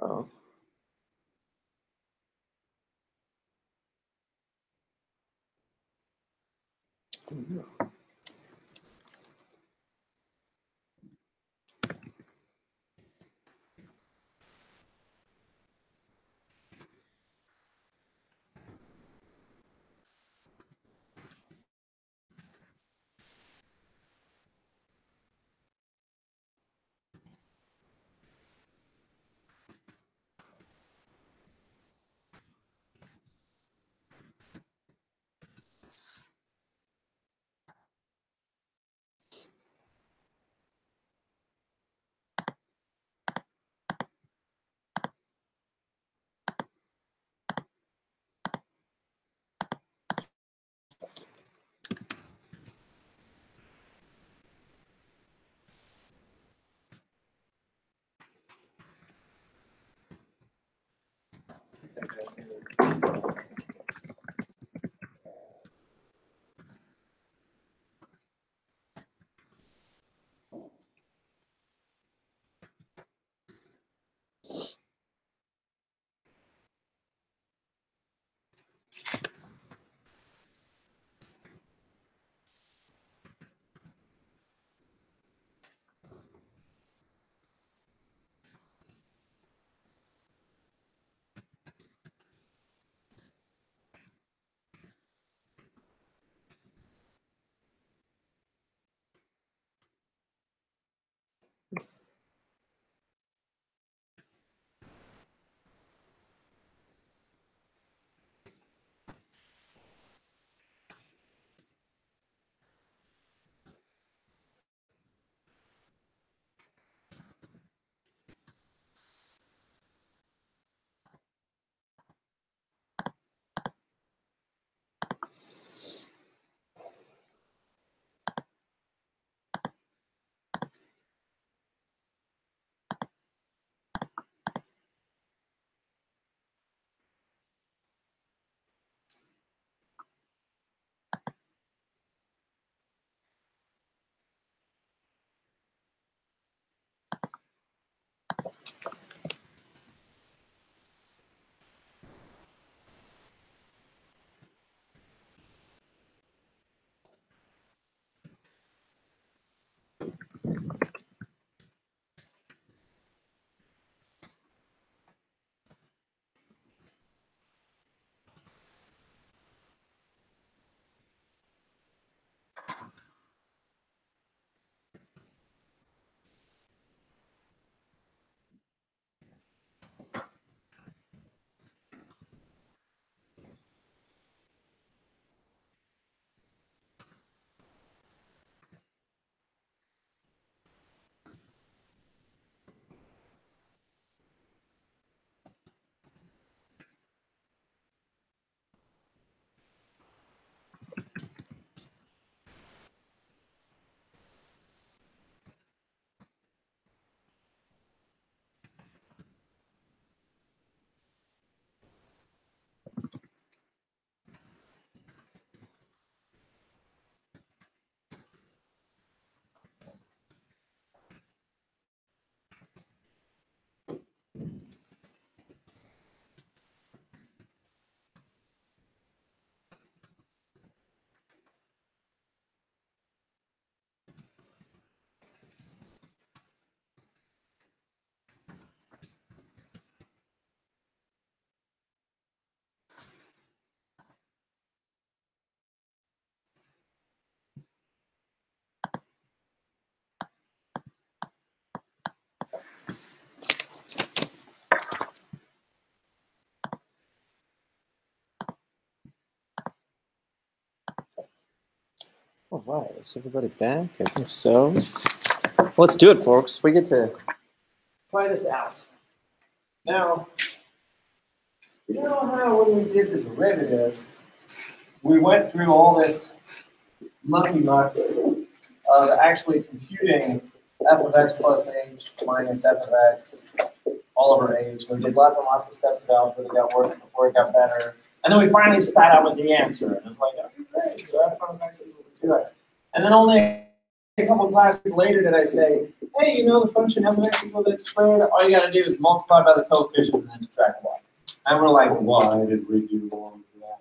Oh. All right, is everybody back? I think so. Well, let's do it, folks. We get to Try this out. Now, you know how when we did the derivative, we went through all this mucky muck of actually computing f of x plus h minus f of x all over h. We did lots and lots of steps of algebra that got worse before it got better. And then we finally spat out with the answer. And it's like, okay, great, so f of x equal to 2x. And then only a couple of classes later did I say, hey, you know the function f of x equals x squared? All you got to do is multiply by the coefficient and then subtract 1. And we're like, why did we do all of that?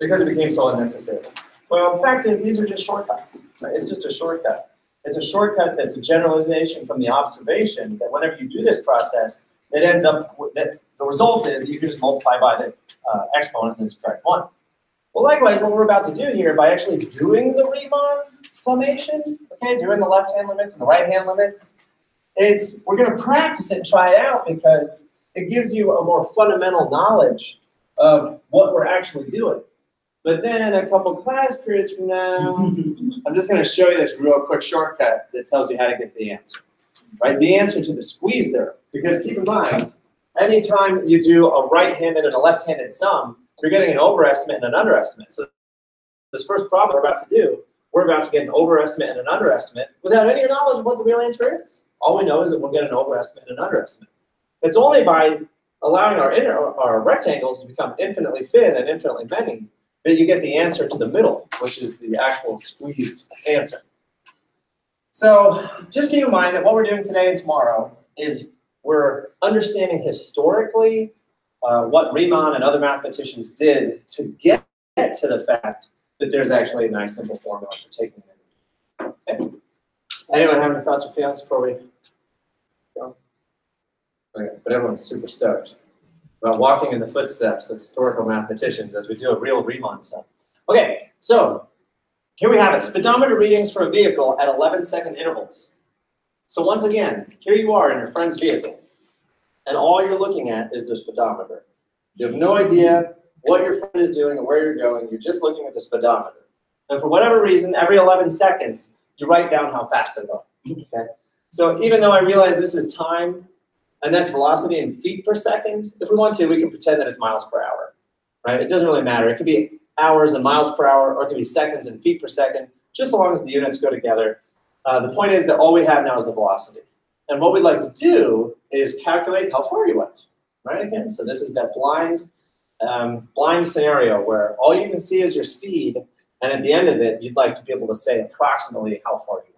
Because it became so unnecessary. Well, the fact is, these are just shortcuts. Right? It's just a shortcut. It's a shortcut that's a generalization from the observation that whenever you do this process, it ends up with that the result is that you can just multiply by the exponent and then subtract 1. Well, likewise, what we're about to do here by actually doing the Riemann summation, okay, doing the left-hand limits and the right-hand limits, we're going to practice it and try it out because it gives you a more fundamental knowledge of what we're actually doing. But then a couple class periods from now, I'm just going to show you this real quick shortcut that tells you how to get the answer. Right? The answer to the squeeze theorem. Because keep in mind, anytime you do a right-handed and a left-handed sum, you're getting an overestimate and an underestimate. So this first problem we're about to do, we're about to get an overestimate and an underestimate without any knowledge of what the real answer is. All we know is that we'll get an overestimate and an underestimate. It's only by allowing our rectangles to become infinitely thin and infinitely many that you get the answer to the middle, which is the actual squeezed answer. So just keep in mind that what we're doing today and tomorrow is we're understanding historically what Riemann and other mathematicians did to get to the fact that there's actually a nice simple formula for taking it. Okay. Anyone have any thoughts or feelings before we go? Okay, but everyone's super stoked about walking in the footsteps of historical mathematicians as we do a real Riemann sum. Okay, so here we have it. Speedometer readings for a vehicle at 11-second intervals. So once again, here you are in your friend's vehicle, and all you're looking at is the speedometer. You have no idea what your friend is doing and where you're going. You're just looking at the speedometer. And for whatever reason, every 11 seconds, you write down how fast they're going. Okay? So even though I realize this is time, and that's velocity in feet per second, if we want to, we can pretend that it's miles per hour. Right? It doesn't really matter. It could be hours and miles per hour, or it could be seconds and feet per second, just as long as the units go together. The point is that all we have now is the velocity. And what we'd like to do is calculate how far you went. Right? Again, so this is that blind scenario where all you can see is your speed, and at the end of it, you'd like to be able to say approximately how far you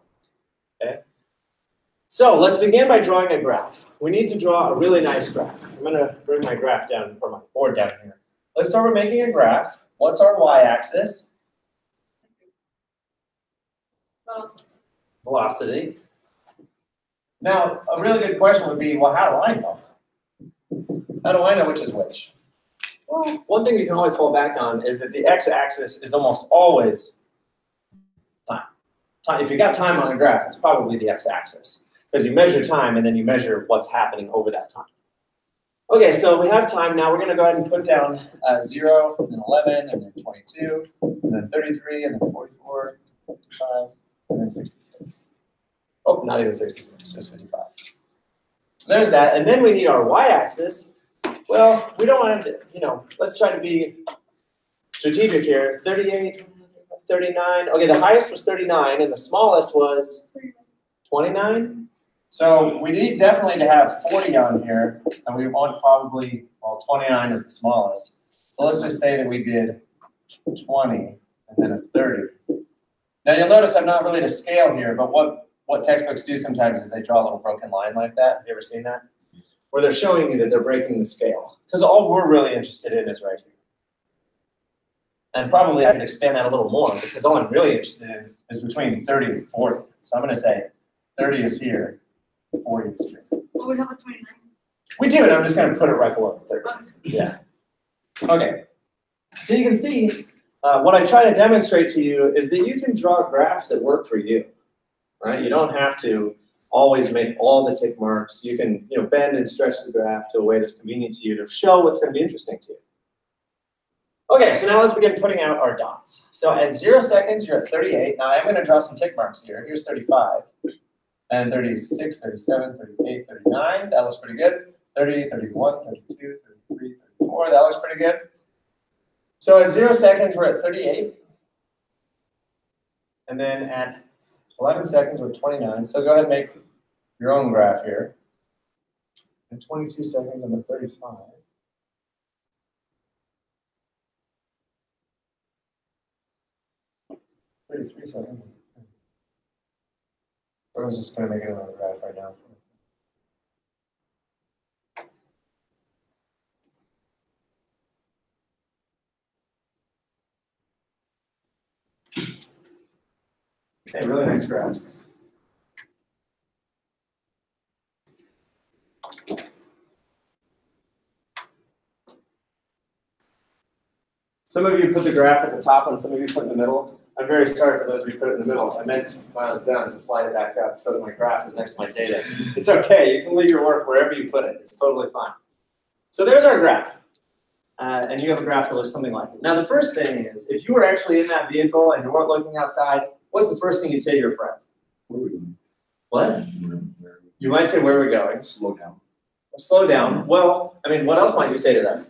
went. Okay? So let's begin by drawing a graph. We need to draw a really nice graph. I'm going to bring my graph down, or my board down here. Let's start with making a graph. What's our y-axis? velocity. Now, a really good question would be, well, how do I know? How do I know which is which? Well, one thing you can always fall back on is that the x-axis is almost always time. If you got time on a graph, it's probably the x-axis, because you measure time and then you measure what's happening over that time. Okay, so we have time now. We're going to go ahead and put down 0, and then 11, and then 22, and then 33, and then 44, 55, and then 66. Oh, not even 66, just 55. So there's that, and then we need our y-axis. Well, we don't want to, let's try to be strategic here. 38, 39. Okay, the highest was 39, and the smallest was 29. So we need definitely to have 40 on here, and we want probably, well, 29 is the smallest. So let's just say that we did 20 and then a 30. Now you'll notice I'm not really to scale here, but what textbooks do sometimes is they draw a little broken line like that. Have you ever seen that? Where they're showing you that they're breaking the scale. Because all we're really interested in is right here. And probably I could expand that a little more, because all I'm really interested in is between 30 and 40. So I'm going to say 30 is here, 40 is here. Well, we have a 29. We do, and I'm just going to put it right below 30. Yeah. Okay. So you can see, what I try to demonstrate to you is that you can draw graphs that work for you, right? You don't have to always make all the tick marks. You can, bend and stretch the graph to a way that's convenient to you to show what's going to be interesting to you. Okay, so now let's begin putting out our dots. So at 0 seconds, you're at 38. Now I'm going to draw some tick marks here. Here's 35, and 36, 37, 38, 39. That looks pretty good. 30, 31, 32, 33, 34. That looks pretty good. So at 0 seconds, we're at 38. And then at 11 seconds, we're 29. So go ahead and make your own graph here. And 22 seconds, I'm at 35. Three seconds. I was just going to make another graph right now. Okay, really nice graphs. Some of you put the graph at the top and some of you put in the middle. I'm very sorry for those of you put it in the middle. I meant when I was done to slide it back up so that my graph is next to my data. It's okay, you can leave your work wherever you put it. It's totally fine. So there's our graph. And you have a graph that looks something like it. Now the first thing is, if you were actually in that vehicle and you weren't looking outside, what's the first thing you'd say to your friend? Where are we going? What? You might say, where are we going? Slow down. Slow down. Well, I mean, what else might you say to them?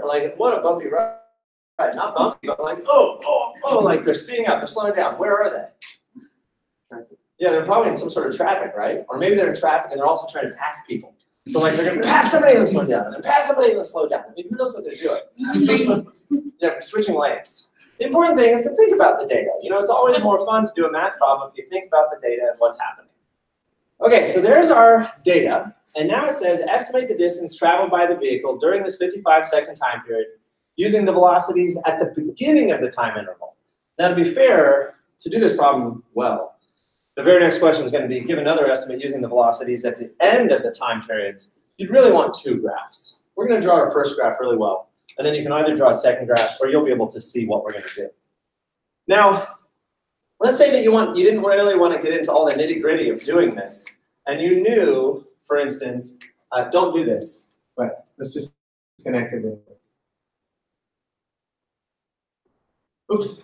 Like, what a bumpy ride. Not bumpy, but like, like they're speeding up, they're slowing down. Where are they? Yeah, they're probably in some sort of traffic, right? Or maybe they're in traffic and they're also trying to pass people. So like they're gonna pass somebody and slow down, and then pass somebody and slow down. I mean, who knows what they're doing? Yeah, we're switching lanes. The important thing is to think about the data. It's always more fun to do a math problem if you think about the data and what's happening. Okay, so there's our data, and now it says estimate the distance traveled by the vehicle during this 55-second time period using the velocities at the beginning of the time interval. Now, to be fair, to do this problem well, the very next question is going to be give another estimate using the velocities at the end of the time periods. You'd really want two graphs. We're going to draw our first graph really well, and then you can either draw a second graph or you'll be able to see what we're going to do. Now, let's say that you didn't really want to get into all the nitty-gritty of doing this, and you knew, for instance, don't do this, but let's just connect it. Oops.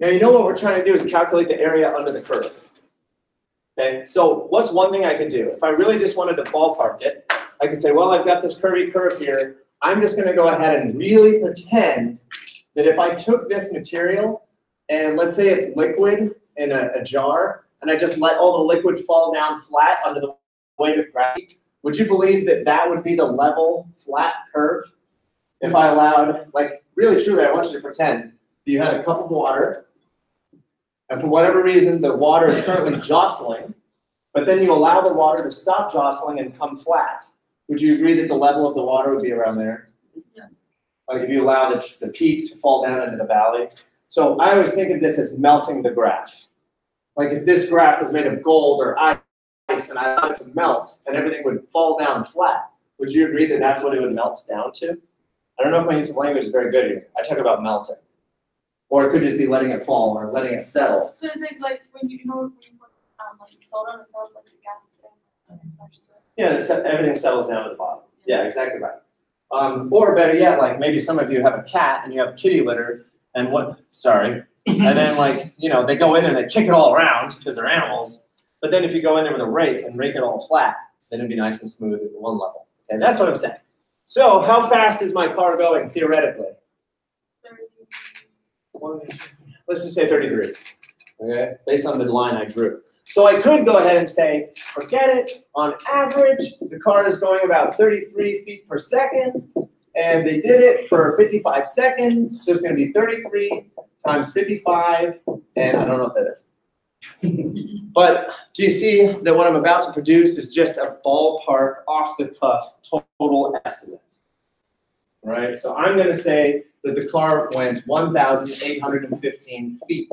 Now you know what we're trying to do is calculate the area under the curve. Okay, so what's one thing I could do? If I really just wanted to ballpark it, I could say, well, I've got this curvy curve here. I'm just going to go ahead and really pretend that if I took this material, and let's say it's liquid in a jar, and I just let all the liquid fall down flat under the weight of gravity, would you believe that that would be the level, flat curve? If I allowed, like, really truly, I want you to pretend that you had a cup of water, and for whatever reason, the water is currently jostling, but then you allow the water to stop jostling and come flat. Would you agree that the level of the water would be around there? Yeah. Like if you allow the peak to fall down into the valley. So I always think of this as melting the graph. Like if this graph was made of gold or ice and I allowed it to melt and everything would fall down flat, would you agree that that's what it would melt down to? I don't know if my use of language is very good here. I talk about melting. Or it could just be letting it fall or letting it settle. So is it like when you know when you put like soda on top, like the gas thing, and it starts to. Yeah, everything settles down to the bottom. Yeah, exactly right. Or better yet, like maybe some of you have a cat and you have kitty litter and and then like, you know, they go in there and they kick it all around because they're animals. But then if you go in there with a rake and rake it all flat, then it'd be nice and smooth at one level. Okay, that's what I'm saying. So how fast is my car going theoretically? Let's just say 33, okay, based on the line I drew. So I could go ahead and say, forget it, on average, the car is going about 33 feet per second, and they did it for 55 seconds, so it's going to be 33 times 55, and I don't know what that is. But do you see that what I'm about to produce is just a ballpark, off-the-cuff, total estimate? Right, so I'm going to say that the car went 1,815 feet.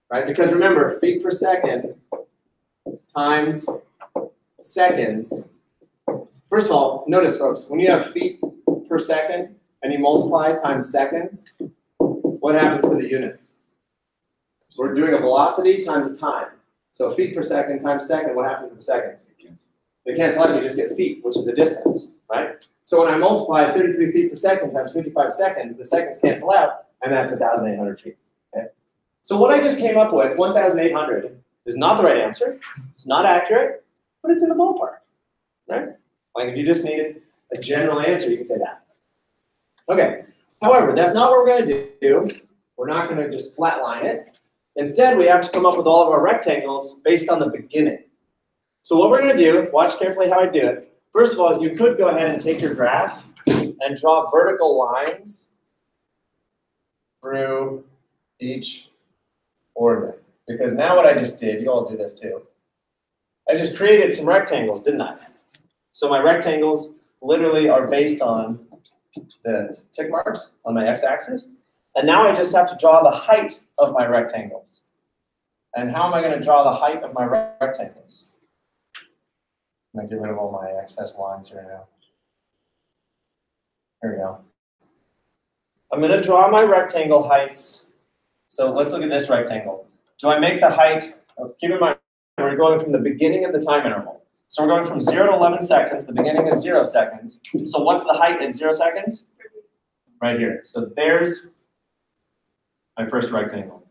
Right, because remember, feet per second times seconds. First of all, notice folks, when you have feet per second and you multiply times seconds, what happens to the units? We're doing a velocity times a time. So feet per second times second, what happens to the seconds? They cancel out, you just get feet, which is a distance, right? So when I multiply 33 feet per second times 55 seconds, the seconds cancel out, and that's 1,800 feet. Okay? So what I just came up with, 1,800, is not the right answer. It's not accurate, but it's in the ballpark, right? Like if you just needed a general answer, you could say that. Okay, however, that's not what we're going to do. We're not going to just flatline it. Instead, we have to come up with all of our rectangles based on the beginning. So what we're going to do, watch carefully how I do it. First of all, you could go ahead and take your graph and draw vertical lines through each ordinate. Because now what I just did, you all do this too. I just created some rectangles, didn't I? So my rectangles literally are based on the tick marks on my x-axis. And now I just have to draw the height of my rectangles. And how am I going to draw the height of my rectangles? I'm going to get rid of all my excess lines here now. Here we go. I'm going to draw my rectangle heights. So let's look at this rectangle. Do I make the height, keep in mind, we're going from the beginning of the time interval. So we're going from 0 to 11 seconds. The beginning is 0 seconds. So what's the height at 0 seconds? Right here. So there's my first rectangle.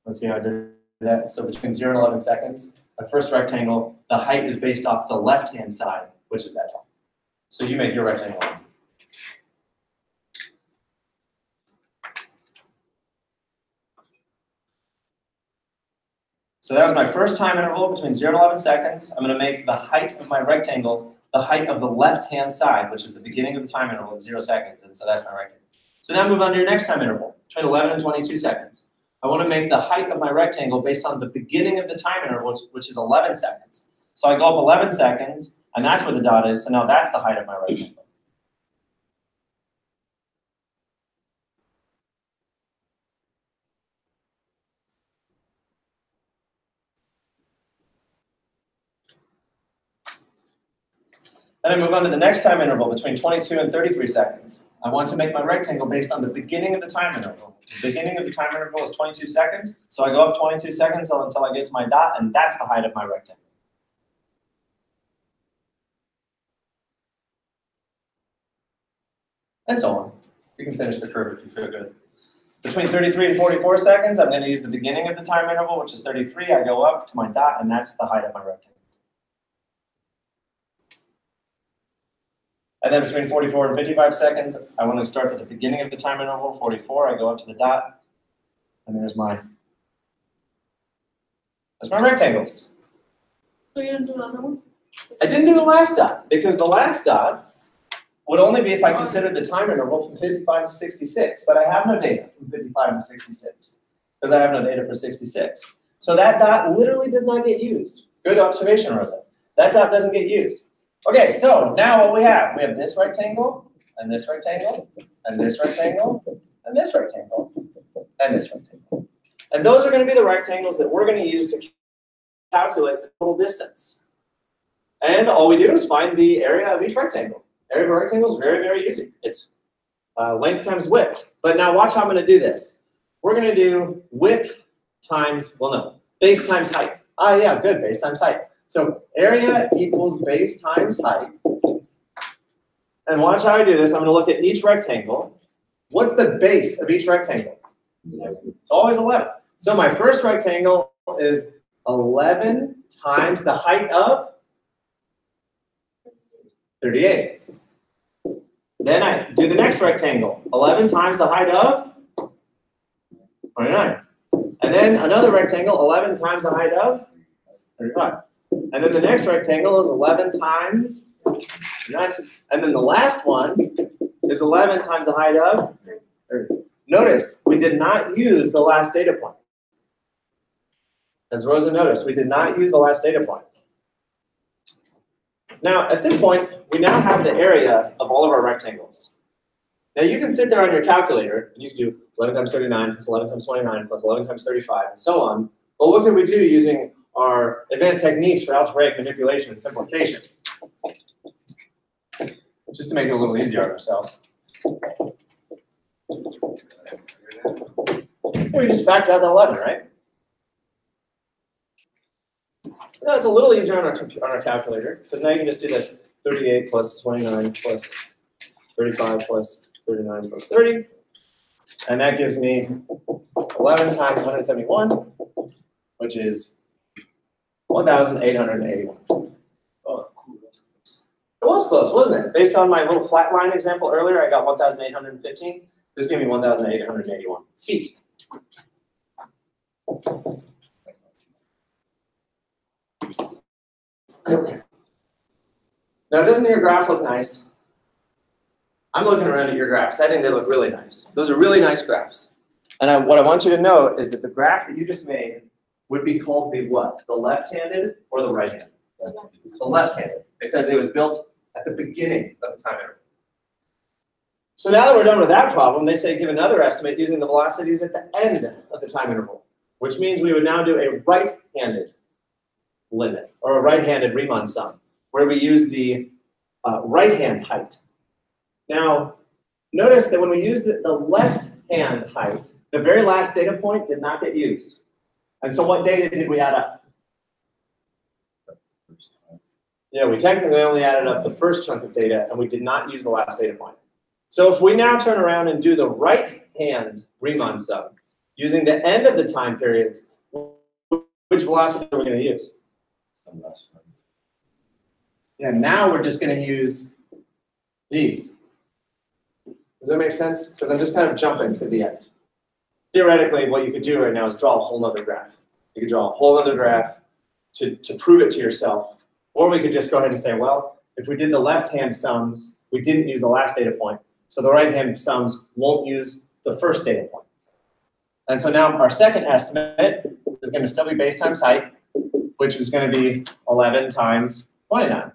Let's see how I did that. So between 0 and 11 seconds, my first rectangle, the height is based off the left-hand side, which is that tall. So you make your rectangle. So that was my first time interval between 0 and 11 seconds. I'm going to make the height of my rectangle the height of the left-hand side, which is the beginning of the time interval at 0 seconds. And so that's my rectangle. So now move on to your next time interval, between 11 and 22 seconds. I want to make the height of my rectangle based on the beginning of the time interval, which is 11 seconds. So I go up 11 seconds, and that's where the dot is. So now that's the height of my rectangle. Then I move on to the next time interval between 22 and 33 seconds. I want to make my rectangle based on the beginning of the time interval. The beginning of the time interval is 22 seconds, so I go up 22 seconds until I get to my dot, and that's the height of my rectangle. And so on. You can finish the curve if you feel good. Between 33 and 44 seconds, I'm going to use the beginning of the time interval, which is 33. I go up to my dot, and that's the height of my rectangle. And then between 44 and 55 seconds, I want to start at the beginning of the time interval, 44. I go up to the dot, and there's my rectangles. So you didn't do the other one? I didn't do the last dot, because the last dot would only be if I considered the time interval from 55 to 66, but I have no data from 55 to 66, because I have no data for 66. So that dot literally does not get used. Good observation, Rosa. That dot doesn't get used. Okay, so now what we have this rectangle, and this rectangle, and this rectangle, and this rectangle, and this rectangle. And those are going to be the rectangles that we're going to use to calculate the total distance. And all we do is find the area of each rectangle. Area of a rectangle is very, very easy. It's length times width. But now watch how I'm going to do this. We're going to do width times, well, no, base times height. Ah, yeah, good, base times height. So area equals base times height. And watch how I do this. I'm going to look at each rectangle. What's the base of each rectangle? It's always 11. So my first rectangle is 11 times the height of 38. Then I do the next rectangle. 11 times the height of 29. And then another rectangle, 11 times the height of 35. And then the next rectangle is 11 times 39. And then the last one is 11 times the height of 30. Notice, we did not use the last data point. As Rosa noticed, we did not use the last data point. Now, at this point, we now have the area of all of our rectangles. Now, you can sit there on your calculator, and you can do 11 times 39 plus 11 times 29 plus 11 times 35, and so on. But what could we do using our advanced techniques for algebraic manipulation and simplification? Just to make it a little easier on ourselves. We just factor out the 11, right? Now it's a little easier on our calculator, because now you can just do the 38 plus 29 plus 35 plus 39 plus 30. And that gives me 11 times 171, which is 1,881. Oh, it was close, wasn't it? Based on my little flat line example earlier, I got 1,815. This is going to be 1,881 feet. Now, doesn't your graph look nice? I'm looking around at your graphs. I think they look really nice. Those are really nice graphs. And what I want you to know is that the graph that you just made would be called the what? The left-handed or the right-handed? It's the left-handed, because it was built at the beginning of the time interval. So now that we're done with that problem, they say give another estimate using the velocities at the end of the time interval, which means we would now do a right-handed limit, or a right-handed Riemann sum, where we use the right-hand height. Now, notice that when we used the left-hand height, the very last data point did not get used. And so what data did we add up? Yeah, we technically only added up the first chunk of data, and we did not use the last data point. So if we now turn around and do the right-hand Riemann sum, using the end of the time periods, which velocity are we going to use? Yeah, now we're just going to use these. Does that make sense? Because I'm just kind of jumping to the end. Theoretically, what you could do right now is draw a whole other graph. You could draw a whole other graph to prove it to yourself. Or we could just go ahead and say, well, if we did the left-hand sums, we didn't use the last data point. So the right-hand sums won't use the first data point. And so now our second estimate is going to still be base times height, which is going to be 11 times 29.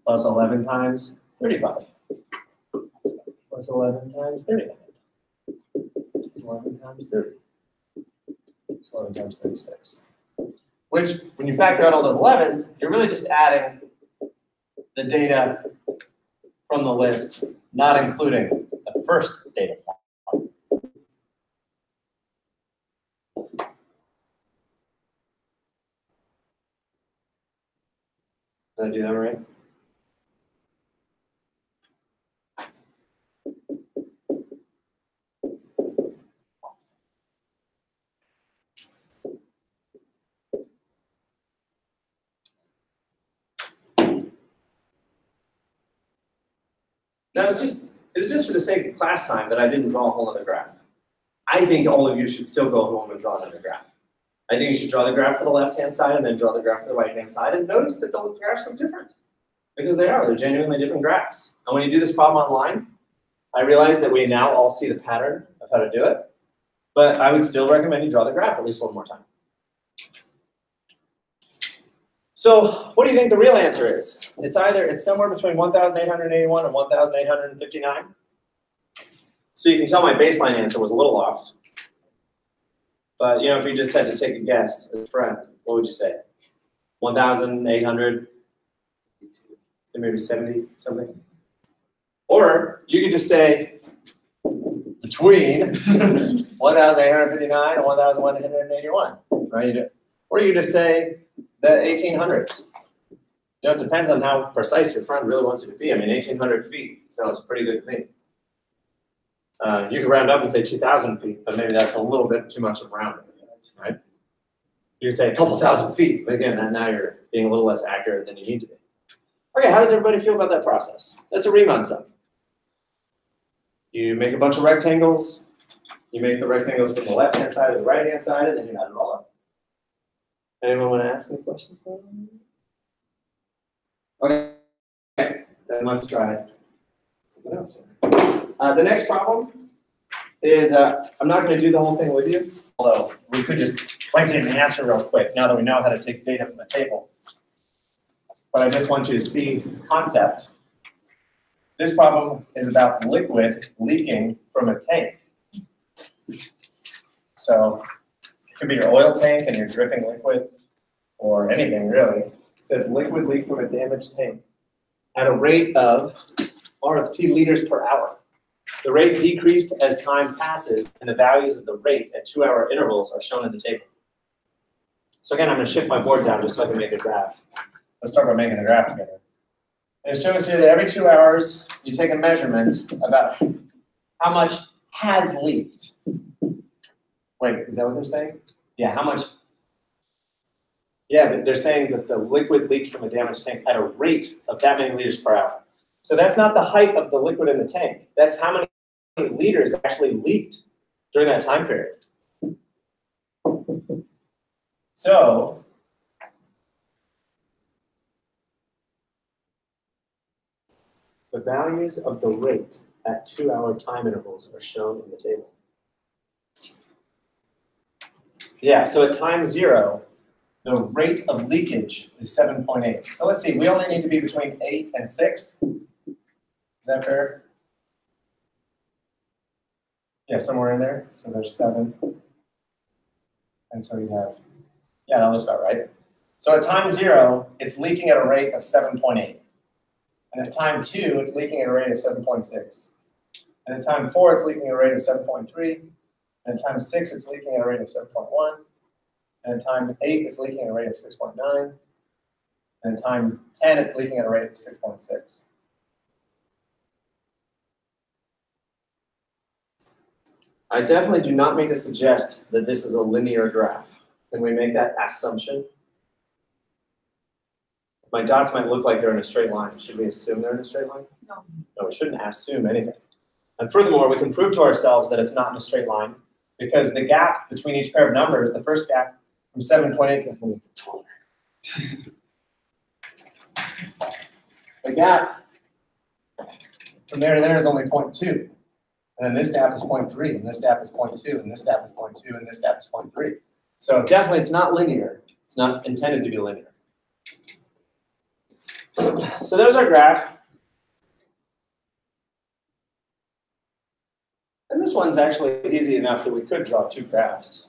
Plus 11 times 35. Plus 11 times 39. Plus 11 times 30. Plus 11 times 36. Which, when you factor out all those 11s, you're really just adding the data from the list, not including the first data point. Did I do that right? No, it was just for the sake of class time that I didn't draw a whole other graph. I think all of you should still go home and draw another graph. I think you should draw the graph for the left-hand side and then draw the graph for the right-hand side, and notice that the graphs look different. Because they're genuinely different graphs. And when you do this problem online, I realize that we now all see the pattern of how to do it, but I would still recommend you draw the graph at least one more time. So what do you think the real answer is? It's somewhere between 1,881 and 1,859. So you can tell my baseline answer was a little off. But if you just had to take a guess as a friend, what would you say? 1,800, maybe 70 something? Or you could just say between 1,859 and 1,181, right? Or you could just say the 1800s. It depends on how precise your friend really wants you to be. I mean, 1,800 feet sounds a pretty good thing. You could round up and say 2,000 feet, but maybe that's a little bit too much of rounding, right? You could say a couple thousand feet, but again, now you're being a little less accurate than you need to be. Okay, how does everybody feel about that process? That's a Riemann sum. You make a bunch of rectangles. You make the rectangles from the left-hand side to the right-hand side, and then you add it all up. Anyone want to ask any questions? Okay, then let's try something else. The next problem is, I'm not going to do the whole thing with you, although we could just write in the answer real quick now that we know how to take data from the table. But I just want you to see the concept. This problem is about liquid leaking from a tank. So it could be your oil tank and you're dripping liquid, or anything really. It says liquid leak from a damaged tank at a rate of R of T liters per hour. The rate decreased as time passes, and the values of the rate at 2-hour intervals are shown in the table. So again, I'm going to shift my board down just so I can make a graph. Let's start by making a graph together. And it shows here that every 2 hours, you take a measurement about how much has leaked. Wait, is that what they're saying? Yeah, how much? Yeah, but they're saying that the liquid leaked from a damaged tank at a rate of that many liters per hour. So that's not the height of the liquid in the tank. That's how many liters actually leaked during that time period. So the values of the rate at 2-hour time intervals are shown in the table. Yeah, so at time 0, the rate of leakage is 7.8. So let's see, we only need to be between 8 and 6. Is that fair? Yeah, somewhere in there. So there's 7. And so you have, yeah, that looks about right. So at time 0, it's leaking at a rate of 7.8. And at time 2, it's leaking at a rate of 7.6. And at time 4, it's leaking at a rate of 7.3. And at time 6, it's leaking at a rate of 7.1. And at time 8, it's leaking at a rate of 6.9. And at time 10, it's leaking at a rate of 6.6. I definitely do not mean to suggest that this is a linear graph. Can we make that assumption? My dots might look like they're in a straight line. Should we assume they're in a straight line? No. No, we shouldn't assume anything. And furthermore, we can prove to ourselves that it's not in a straight line because the gap between each pair of numbers, the first gap from 7.8 to the gap from there to there is only 0.2. And then this gap is 0.3, and this gap is 0.2, and this gap is 0.2, and this gap is 0.3. So definitely it's not linear. It's not intended to be linear. So there's our graph. And this one's actually easy enough that we could draw 2 graphs,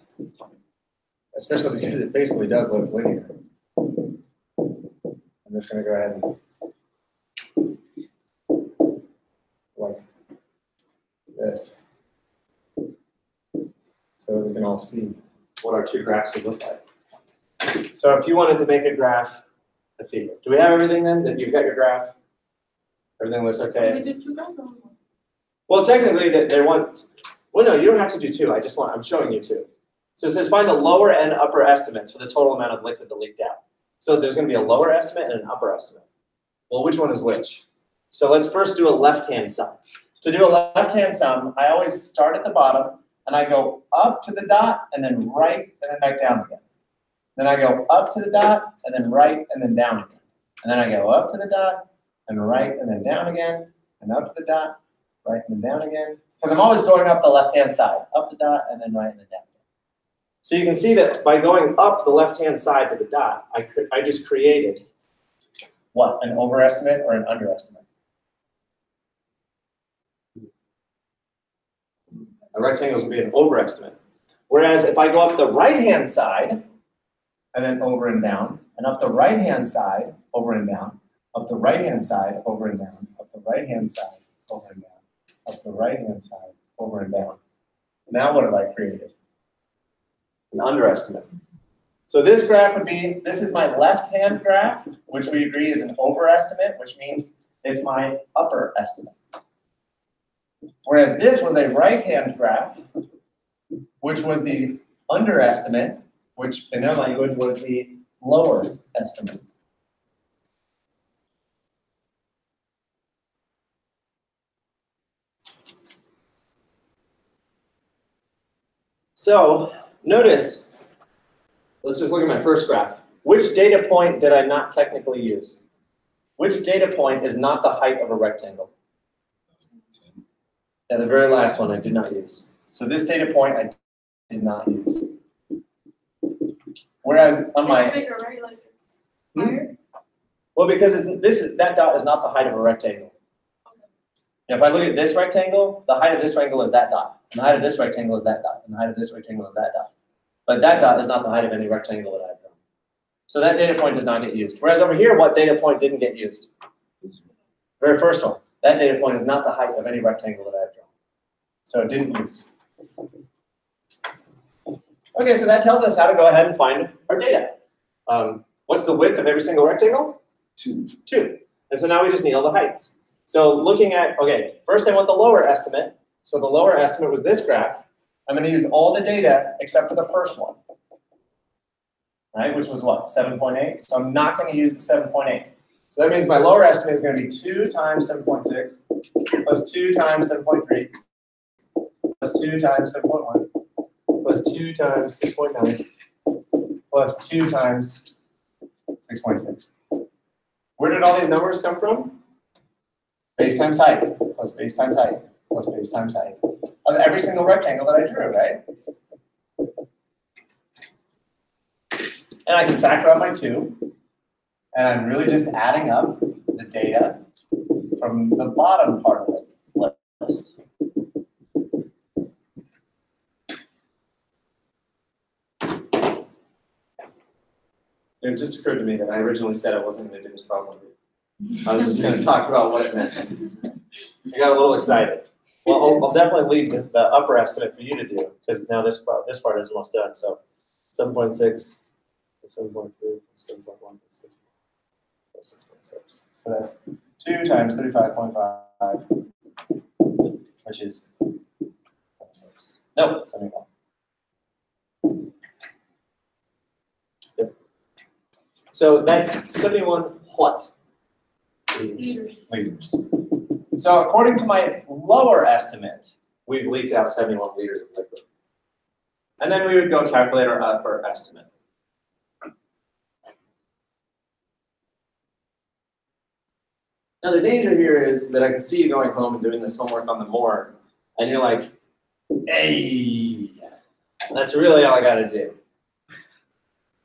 especially because it basically does look linear. I'm just going to go ahead and like this, so we can all see what our 2 graphs would look like. So if you wanted to make a graph, let's see, do we have everything then? That you've got your graph? Everything looks okay? We did 2 graphs or 1? Well, technically they want, well no, you don't have to do 2, I'm showing you 2. So it says find the lower and upper estimates for the total amount of liquid that leaked out. So there's going to be a lower estimate and an upper estimate. Well, which one is which? So let's first do a left-hand sum. To do a left-hand sum, I always start at the bottom and I go up to the dot and then right and then back down again. Then I go up to the dot and then right and then down again. And then I go up to the dot and right and then down again and up to the dot, right and then down again. Because I'm always going up the left-hand side, up the dot and then right and then down. So you can see that by going up the left-hand side to the dot, I just created What, an overestimate or an underestimate? a rectangle would be an overestimate. Whereas if I go up the right-hand side, And then over and down, and up the right-hand side, over and down, up the right-hand side, over and down, up the right-hand side, over and down, up the right-hand side, over and down. Now what have I created? an underestimate. So this graph would be, this is my left-hand graph, which we agree is an overestimate, which means it's my upper estimate. Whereas this was a right-hand graph, which was the underestimate, which in their language was the lower estimate. So notice, let's just look at my first graph. Which data point did I not technically use? Which data point is not the height of a rectangle? And the very last one I did not use. So this data point I did not use. Whereas on my, It's bigger, right? Like it's higher? Well, because that dot is not the height of a rectangle. Now, if I look at this rectangle, the height of this rectangle is that dot. And the height of this rectangle is that dot. And the height of this rectangle is that dot. But that dot is not the height of any rectangle that I've drawn. So that data point does not get used. Whereas over here, what data point didn't get used? Very first one. That data point is not the height of any rectangle that I've drawn. So it didn't use. Okay, so that tells us how to go ahead and find our data. What's the width of every single rectangle? 2. And so now we just need all the heights. So looking at, okay, first I want the lower estimate. So the lower estimate was this graph. I'm going to use all the data except for the first one, right? Which was what, 7.8? So I'm not going to use the 7.8. So that means my lower estimate is going to be 2 times 7.6 plus 2 times 7.3 plus 2 times 7.1 plus 2 times 6.9 plus 2 times 6.6. Where did all these numbers come from? Base times height plus base times height plus base times height of every single rectangle that I drew, right? And I can factor out my 2, and I'm really just adding up the data from the bottom part of the list. It just occurred to me that I originally said I wasn't going to do this problem. I was just going to talk about what it meant. I got a little excited. Well, I'll definitely leave the upper estimate for you to do, because now this part is almost done. So 7.6, 7.3, 7.1, 6.6. So that's 2 times 35.5, which is 76. No, 71. Yep. So that's 71 what? Liters. So according to my lower estimate, We've leaked out 71 liters of liquid. And then we would go calculate our upper estimate. Now the danger here is that I can see you going home and doing this homework on the more, and you're like, hey, that's really all I gotta do.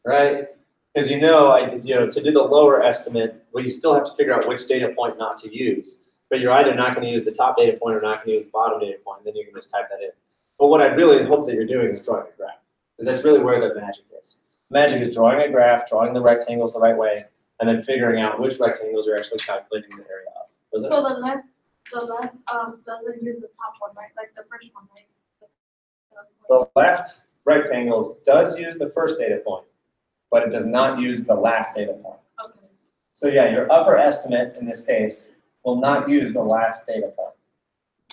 Right? Because to do the lower estimate, well, you still have to figure out which data point not to use. But you're either not going to use the top data point or not going to use the bottom data point, and then you can just type that in. But what I really hope that you're doing is drawing a graph, because that's really where the magic is. Magic is drawing a graph, drawing the rectangles the right way, and then figuring out which rectangles are actually calculating the area of. Was it? So the left doesn't use the top one, right? Like the first one, right? the left rectangles does use the first data point, but it does not use the last data point. Okay. So yeah, your upper estimate in this case will not use the last data point.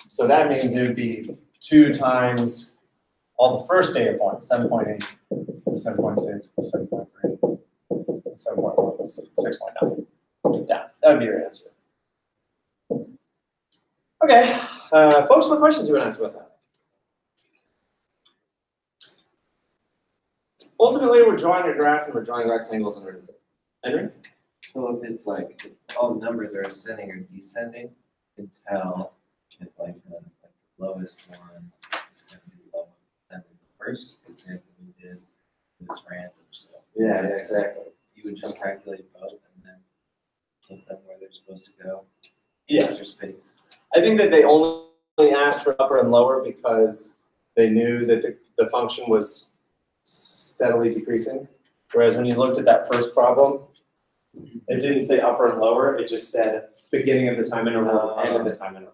So that means it would be 2 times all the first data points, 7.8, 7.6, 7.3, 7.1, 6.9. Yeah, that would be your answer. Okay, folks, what questions do you want to ask about that? Ultimately, we're drawing a graph and we're drawing rectangles underneath it. Henry? So if it's like, if all the numbers are ascending or descending, you can tell if like the lowest one is going to be lower than the first example we did. It's random, so Yeah, exactly. you would just calculate both and then put them where they're supposed to go. Yeah. Their space. I think that they only asked for upper and lower because they knew that the function was steadily decreasing. Whereas when you looked at that first problem, it didn't say upper and lower, it just said beginning of the time interval, end of the time interval.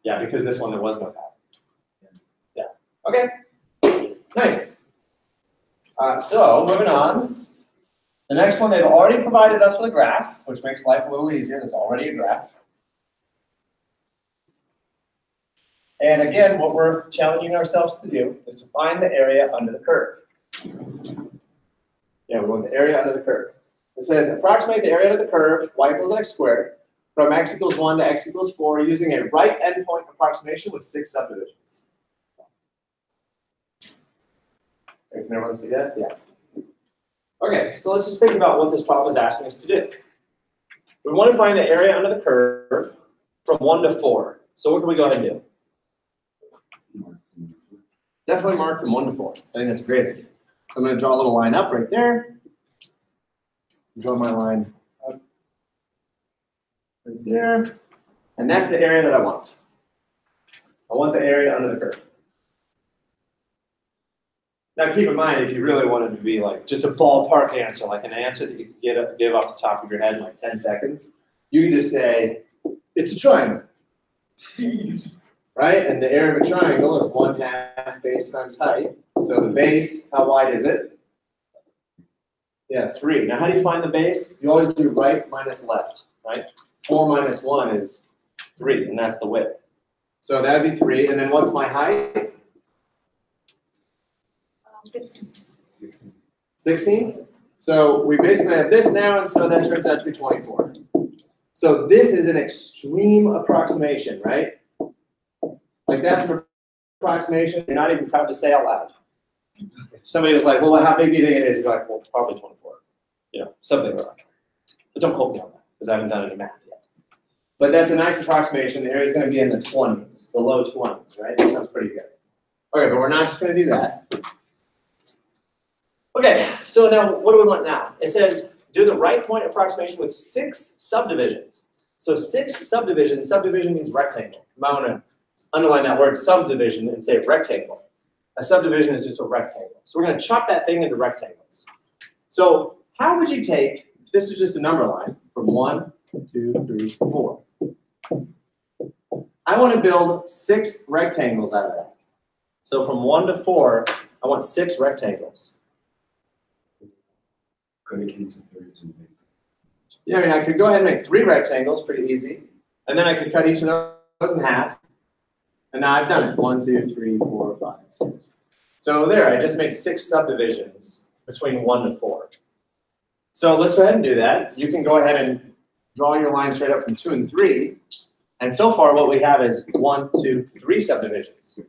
Yeah, because this one there was no path. Yeah. Okay. Nice. So moving on. The next one, they've already provided us with a graph, which makes life a little easier. There's already a graph. And again, what we're challenging ourselves to do is to find the area under the curve. Yeah, we want the area under the curve. It says approximate the area under the curve, y equals x squared, from x equals 1 to x equals 4 using a right endpoint approximation with 6 subdivisions. Can everyone see that? Yeah. Okay, so let's just think about what this problem is asking us to do. We want to find the area under the curve from 1 to 4. So what can we go ahead and do? Definitely mark from 1 to 4. I think that's a great idea. So I'm going to draw a little line up right there. Draw my line up right there. And that's the area that I want. I want the area under the curve. Now keep in mind, if you really wanted to be like just a ballpark answer, like an answer that you can give off the top of your head in like 10 seconds, you can just say, it's a triangle. Right? And the area of a triangle is 1/2 base times height. So the base, how wide is it? Yeah, 3. Now how do you find the base? You always do right minus left, right? 4 minus 1 is 3, and that's the width. So that would be 3. And then what's my height? 16. 16? So we basically have this now, and so that turns out to be 24. So this is an extreme approximation, right? Like that's an approximation you're not even proud to say out loud. If somebody was like, well, how big do you think it is? You're like, well, probably 24. You know, something like that. But don't quote me on that, because I haven't done any math yet. But that's a nice approximation. The area is going to be in the 20s, the low 20s, right? That sounds pretty good. Okay, but we're not just going to do that. Okay, so now what do we want now? It says do the right point approximation with 6 subdivisions. So 6 subdivisions, subdivision means rectangle. You might want to underline that word subdivision and say rectangle. A subdivision is just a rectangle. So we're going to chop that thing into rectangles. So how would you take, if this is just a number line, from 1, 2, 3, 4. I want to build 6 rectangles out of that. So from 1 to 4, I want 6 rectangles. Cut it into thirds and make. Yeah, I mean, I could go ahead and make 3 rectangles, pretty easy. And then I could cut each of those in half. And now I've done it. 1, 2, 3, 4, 5, 6. So there, I just made 6 subdivisions between 1 to 4. So let's go ahead and do that. You can go ahead and draw your line straight up from 2 and 3. And so far, what we have is 1, 2, 3 subdivisions.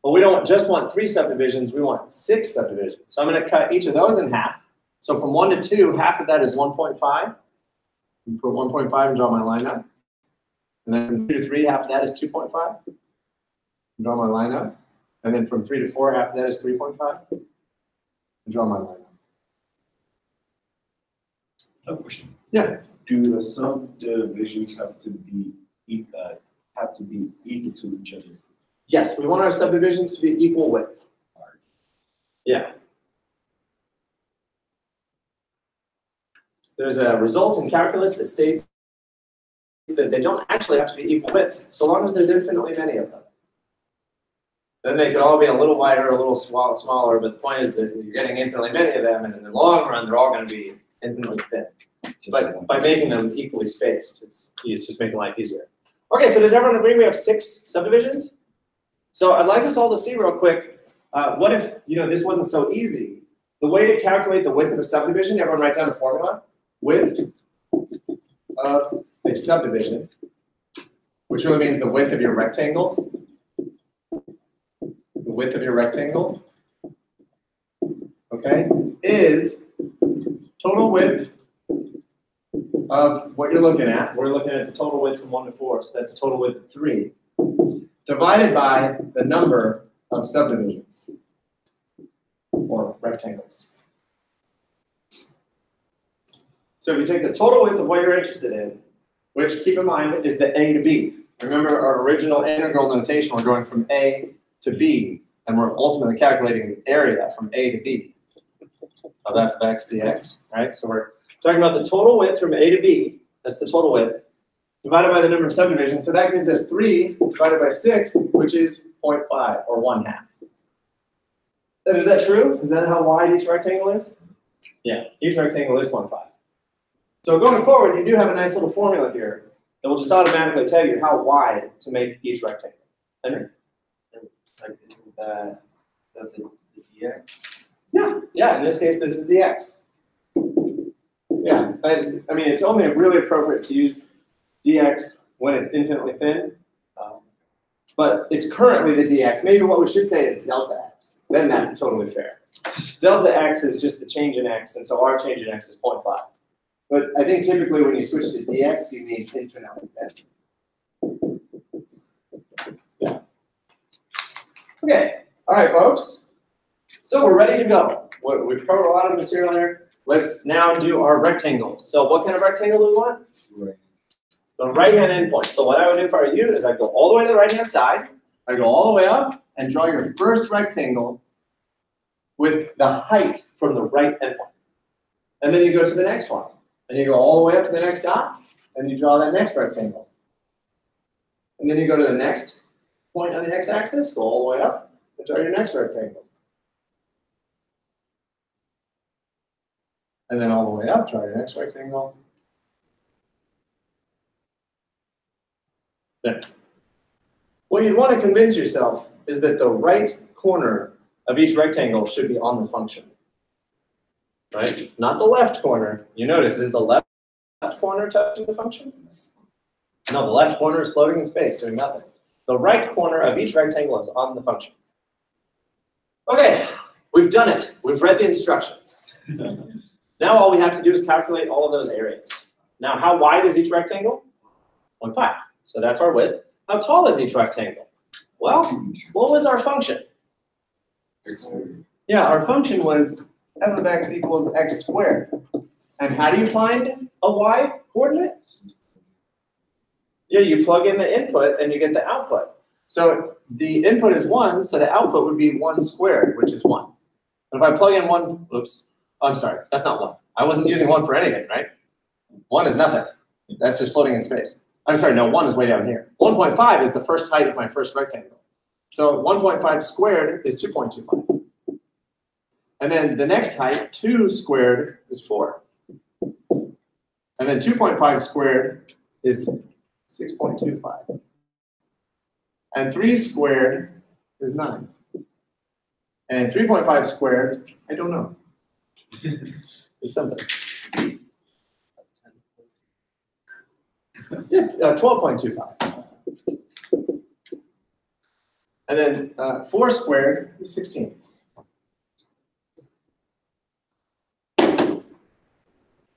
But we don't just want 3 subdivisions, we want 6 subdivisions. So I'm going to cut each of those in half. So from 1 to 2, half of that is 1.5. You put 1.5 and draw my line up. And then from 2 to 3, half of that is 2.5. Draw my line up. And then from 3 to 4, half of that is 3.5. And draw my line up. No question. Yeah. Do the subdivisions have to be equal to each other? Yes, we want our subdivisions to be equal width. Yeah. There's a result in calculus that states that they don't actually have to be equal width, so long as there's infinitely many of them. Then they could all be a little wider, a little smaller, but the point is that you're getting infinitely many of them, and in the long run, they're all going to be infinitely thin. But by making them equally spaced, it's just making life easier. Okay, so does everyone agree we have 6 subdivisions? So I'd like us all to see real quick, what if this wasn't so easy? The way to calculate the width of a subdivision, everyone write down the formula. Width of a subdivision, which really means the width of your rectangle. The width of your rectangle, okay, is total width of what you're looking at. We're looking at the total width from 1 to 4, so that's a total width of 3, divided by the number of subdivisions. or rectangles. So if you take the total width of what you're interested in, which, keep in mind, is the A to B. Remember our original integral notation, we're going from A to B, and we're ultimately calculating the area from A to B of f of x dx, right? So we're talking about the total width from A to B, that's the total width, divided by the number of subdivisions. So that gives us 3 divided by 6, which is 0.5, or 1/2. And is that true? Is that how wide each rectangle is? Yeah, each rectangle is 1/5. So going forward, you do have a nice little formula here that will just automatically tell you how wide to make each rectangle. Henry? Like, isn't that the dx? Yeah, in this case, this is dx. Yeah, I mean, it's only really appropriate to use dx when it's infinitely thin, but it's currently the dx. Maybe what we should say is delta x. Then that's totally fair. Delta x is just the change in x, and so our change in x is 0.5. But I think typically when you switch to dx, you need infinitely thin. Yeah. Okay, all right, folks. So we're ready to go. We've covered a lot of material here. Let's now do our rectangles. So what kind of rectangle do we want? Right. The right-hand endpoint. So what I would do if I were you is I'd go all the way to the right-hand side, I'd go all the way up, and draw your first rectangle with the height from the right endpoint. And then you go to the next one. And you go all the way up to the next dot, and you draw that next rectangle. And then you go to the next point on the x-axis, go all the way up, and draw your next rectangle. And then all the way up, draw your next rectangle. There. What you'd want to convince yourself is that the right corner of each rectangle should be on the function. Right? Not the left corner. You notice, is the left corner touching the function? No, the left corner is floating in space, doing nothing. The right corner of each rectangle is on the function. Okay, we've done it. We've read the instructions. Now all we have to do is calculate all of those areas. Now, how wide is each rectangle? 1/5. So that's our width. How tall is each rectangle? Well, what was our function? Yeah, our function was f of x equals x squared. And how do you find a y coordinate? Yeah, you plug in the input and you get the output. So the input is 1, so the output would be 1 squared, which is 1. But if I plug in 1, oops, I'm sorry, that's not 1. I wasn't using 1 for anything, right? 1 is nothing. That's just floating in space. I'm sorry, no, 1 is way down here. 1.5 is the first height of my first rectangle. So 1.5 squared is 2.25. And then the next height, 2 squared, is 4. And then 2.5 squared is 6.25. And 3 squared is 9. And 3.5 squared, I don't know. It's something. Yeah, 12.25. And then 4 squared is 16.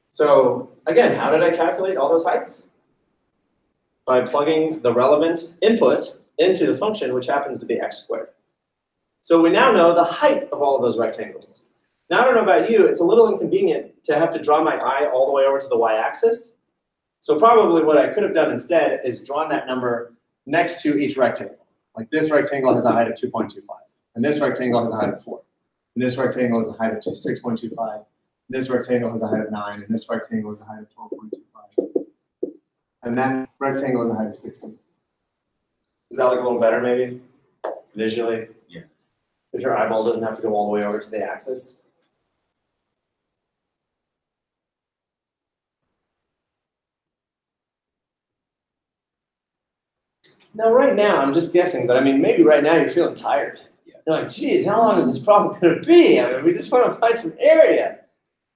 So again, how did I calculate all those heights? By plugging the relevant input into the function, which happens to be x squared. So we now know the height of all of those rectangles. Now I don't know about you, it's a little inconvenient to have to draw my eye all the way over to the y-axis. So probably what I could have done instead is drawn that number next to each rectangle. Like this rectangle has a height of 2.25, and this rectangle has a height of 4, and this rectangle has a height of 6.25, this rectangle has a height of 9, and this rectangle has a height of 12.25. And that rectangle has a height of 16. Does that look a little better maybe, visually? Yeah. If your eyeball doesn't have to go all the way over to the axis. Now, right now, I'm just guessing, but I mean, maybe right now you're feeling tired. Yeah. You're like, geez, how long is this problem going to be? I mean, we just want to find some area.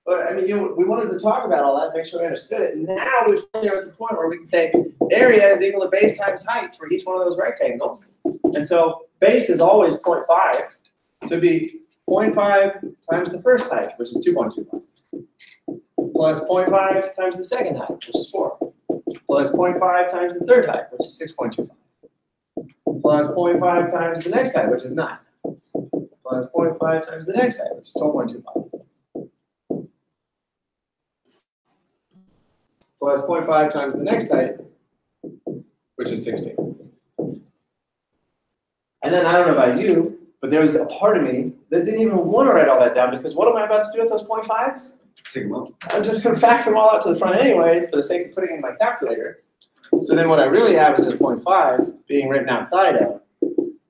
But I mean, we wanted to talk about all that, make sure we understood it. And now we're at the point where we can say area is equal to base times height for each one of those rectangles. And so base is always 0.5. So it'd be 0.5 times the first height, which is 2.25. Plus 0.5 times the second height, which is 4. Plus 0.5 times the third height, which is 6.25. Plus 0.5 times the next height, which is 9. Plus plus 0.5 times the next height, which is 12.25. Plus 0.5 times the next height, which is 16. And then I don't know about you, but there was a part of me that didn't even want to write all that down, because what am I about to do with those 0.5s? Take them out. I'm just going to factor them all out to the front anyway for the sake of putting it in my calculator. So then what I really have is just 0.5 being written outside of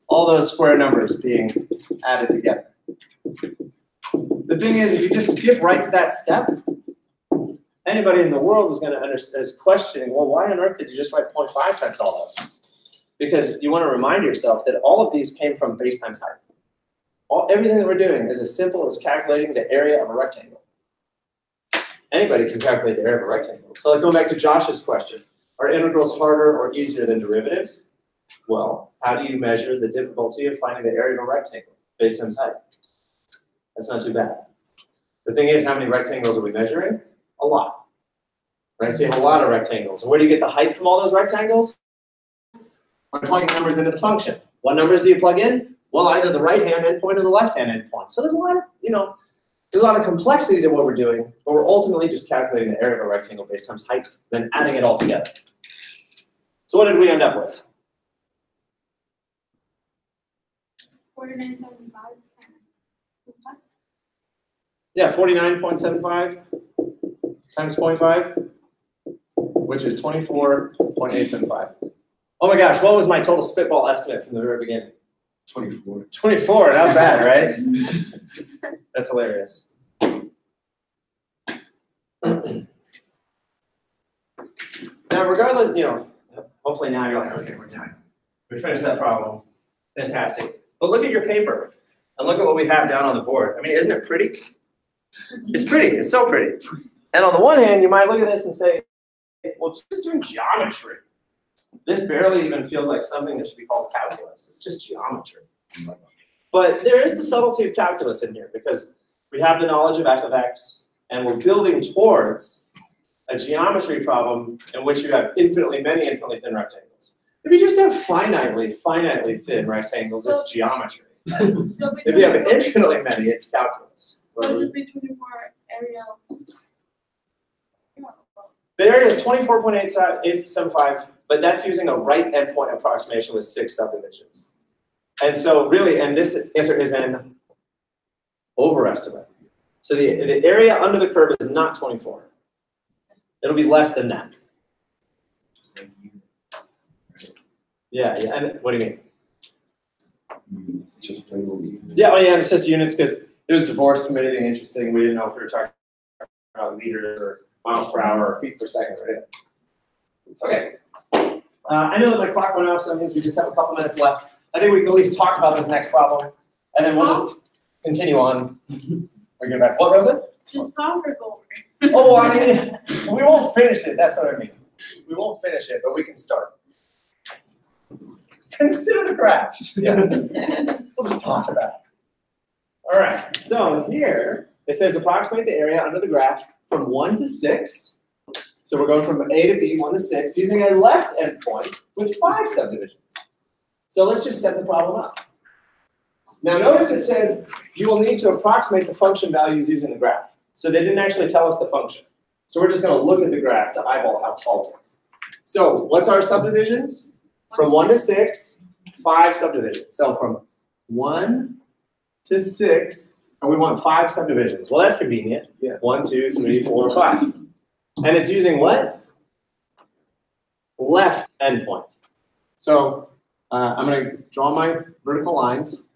all those square numbers being added together. The thing is, if you just skip right to that step, anybody in the world is going to is questioning, well, why on earth did you just write 0.5 times all those? Because you want to remind yourself that all of these came from base times height. Everything that we're doing is as simple as calculating the area of a rectangle. Anybody can calculate the area of a rectangle. So like going back to Josh's question, are integrals harder or easier than derivatives? Well, how do you measure the difficulty of finding the area of a rectangle? Base times height. That's not too bad. The thing is, how many rectangles are we measuring? A lot. Right? So you have a lot of rectangles. And where do you get the height from all those rectangles? We're plugging numbers into the function. What numbers do you plug in? Well, either the right-hand endpoint or the left-hand endpoint. So there's a lot of, there's a lot of complexity to what we're doing, but we're ultimately just calculating the area of a rectangle base times height, then adding it all together. So what did we end up with? 49.75. Yeah, 49.75 times 0.5, which is 24.875. Oh my gosh, what was my total spitball estimate from the very beginning? 24. 24, not bad, right? That's hilarious. Now, regardless, hopefully now you're like, okay, we're done. We finished that problem. Fantastic. But look at your paper and look at what we have down on the board. I mean, isn't it pretty? It's pretty. It's so pretty. And on the one hand, you might look at this and say, well, just doing geometry. This barely even feels like something that should be called calculus. It's just geometry. But there is the subtlety of calculus in here, because we have the knowledge of f of x, and we're building towards a geometry problem in which you have infinitely many infinitely thin rectangles. If you just have finitely thin rectangles, it's geometry. If you have infinitely many, it's calculus. What is between more area? The area is 24.875, but that's using a right endpoint approximation with 6 subdivisions. And so really, and this answer is an overestimate. So the area under the curve is not 24. It'll be less than that. Yeah, and what do you mean? It's just plain old. Yeah, oh yeah, and it's just units because it was divorced from anything interesting. We didn't know if we were talking about meters or miles per hour or feet per second, right? Okay. I know that my clock went off, so that means we just have a couple minutes left. I think we can at least talk about this next problem, and then we'll just continue on. We're going back. What was it? Just comfortable. Oh, I mean, we won't finish it. That's what I mean. We won't finish it, but we can start. Consider the graph. Yeah. We'll just talk about it. All right. So here it says approximate the area under the graph from 1 to 6. So we're going from A to B, 1 to 6, using a left endpoint with 5 subdivisions. So let's just set the problem up. Now notice it says you will need to approximate the function values using the graph. So they didn't actually tell us the function. So we're just going to look at the graph to eyeball how tall it is. So what's our subdivisions? From 1 to 6, 5 subdivisions. So from 1 to 6, and we want 5 subdivisions. Well, that's convenient. Yeah. 1, 2, 3, 4, 5. And it's using what? Left endpoint. So I'm going to draw my vertical lines.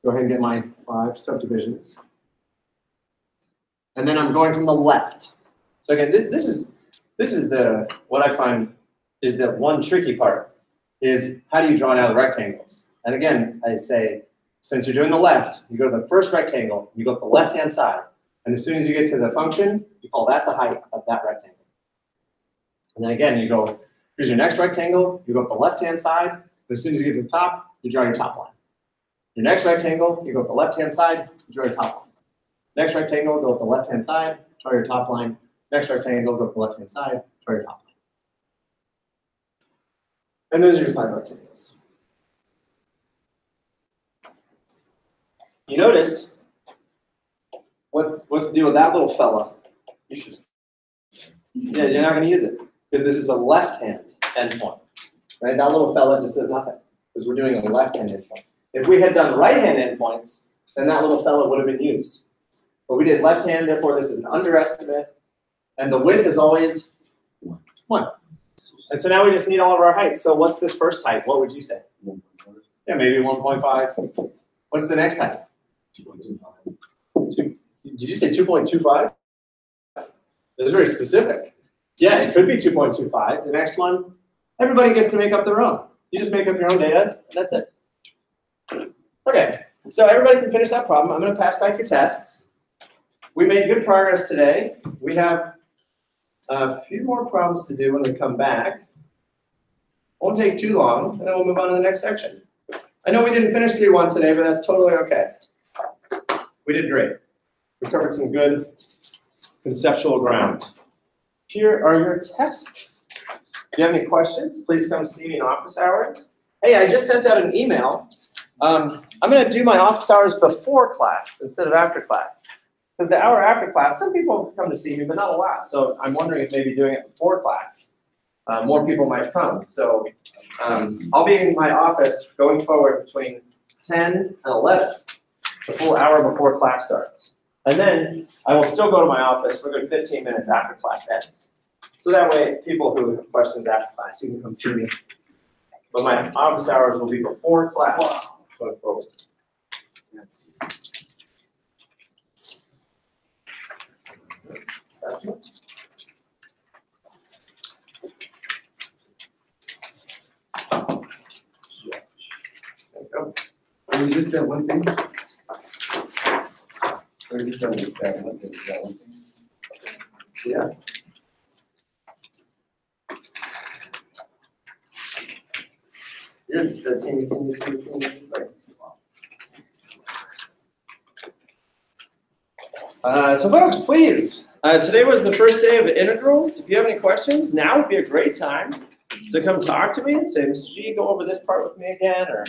Go ahead and get my 5 subdivisions. And then I'm going from the left. So again, this is what I find is the one tricky part, is how do you draw down the rectangles? And again, I say, since you're doing the left, you go to the first rectangle, you go to the left-hand side, and as soon as you get to the function, you call that the height of that rectangle. And then again, you go, here's your next rectangle, you go up the left-hand side, and as soon as you get to the top, you draw your top line. Your next rectangle, you go up the left-hand side, you draw your top line. Next rectangle, go up the left-hand side, draw your top line. Next rectangle, go up the left-hand side, draw your top line. And those are your 5 rectangles. You notice, what's the deal with that little fella? Yeah, you're not gonna use it, because this is a left-hand endpoint. Right, that little fella just does nothing, because we're doing a left-hand endpoint. If we had done right-hand endpoints, then that little fella would have been used. But we did left-hand, therefore this is an underestimate, and the width is always 1. And so now we just need all of our heights. So what's this first height? What would you say? Yeah, maybe 1.5. What's the next height? 2.25. Did you say 2.25? That's very specific. Yeah, it could be 2.25. The next one, everybody gets to make up their own. You just make up your own data, and that's it. Okay, so everybody can finish that problem. I'm going to pass back your tests. We made good progress today. We have a few more problems to do when we come back. Won't take too long, and then we'll move on to the next section. I know we didn't finish 3.1 today, but that's totally okay. We did great. We covered some good conceptual ground. Here are your tests. If you have any questions, please come see me in office hours. Hey, I just sent out an email. I'm going to do my office hours before class instead of after class. Because the hour after class, some people come to see me, but not a lot. So I'm wondering if maybe doing it before class, more people might come. So I'll be in my office going forward between 10 and 11, the full hour before class starts. And then I will still go to my office for a good 15 minutes after class ends. So that way, people who have questions after class, you can come see me. But my office hours will be before class going forward. Or just that one thing? Or just that one thing? That one thing? Yeah. Yeah, just that teeny. So folks, please, today was the first day of integrals. If you have any questions, now would be a great time to come talk to me and say, Mr. G, go over this part with me again, or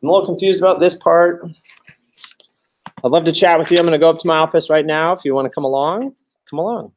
I'm a little confused about this part. I'd love to chat with you. I'm going to go up to my office right now. If you want to come along, come along.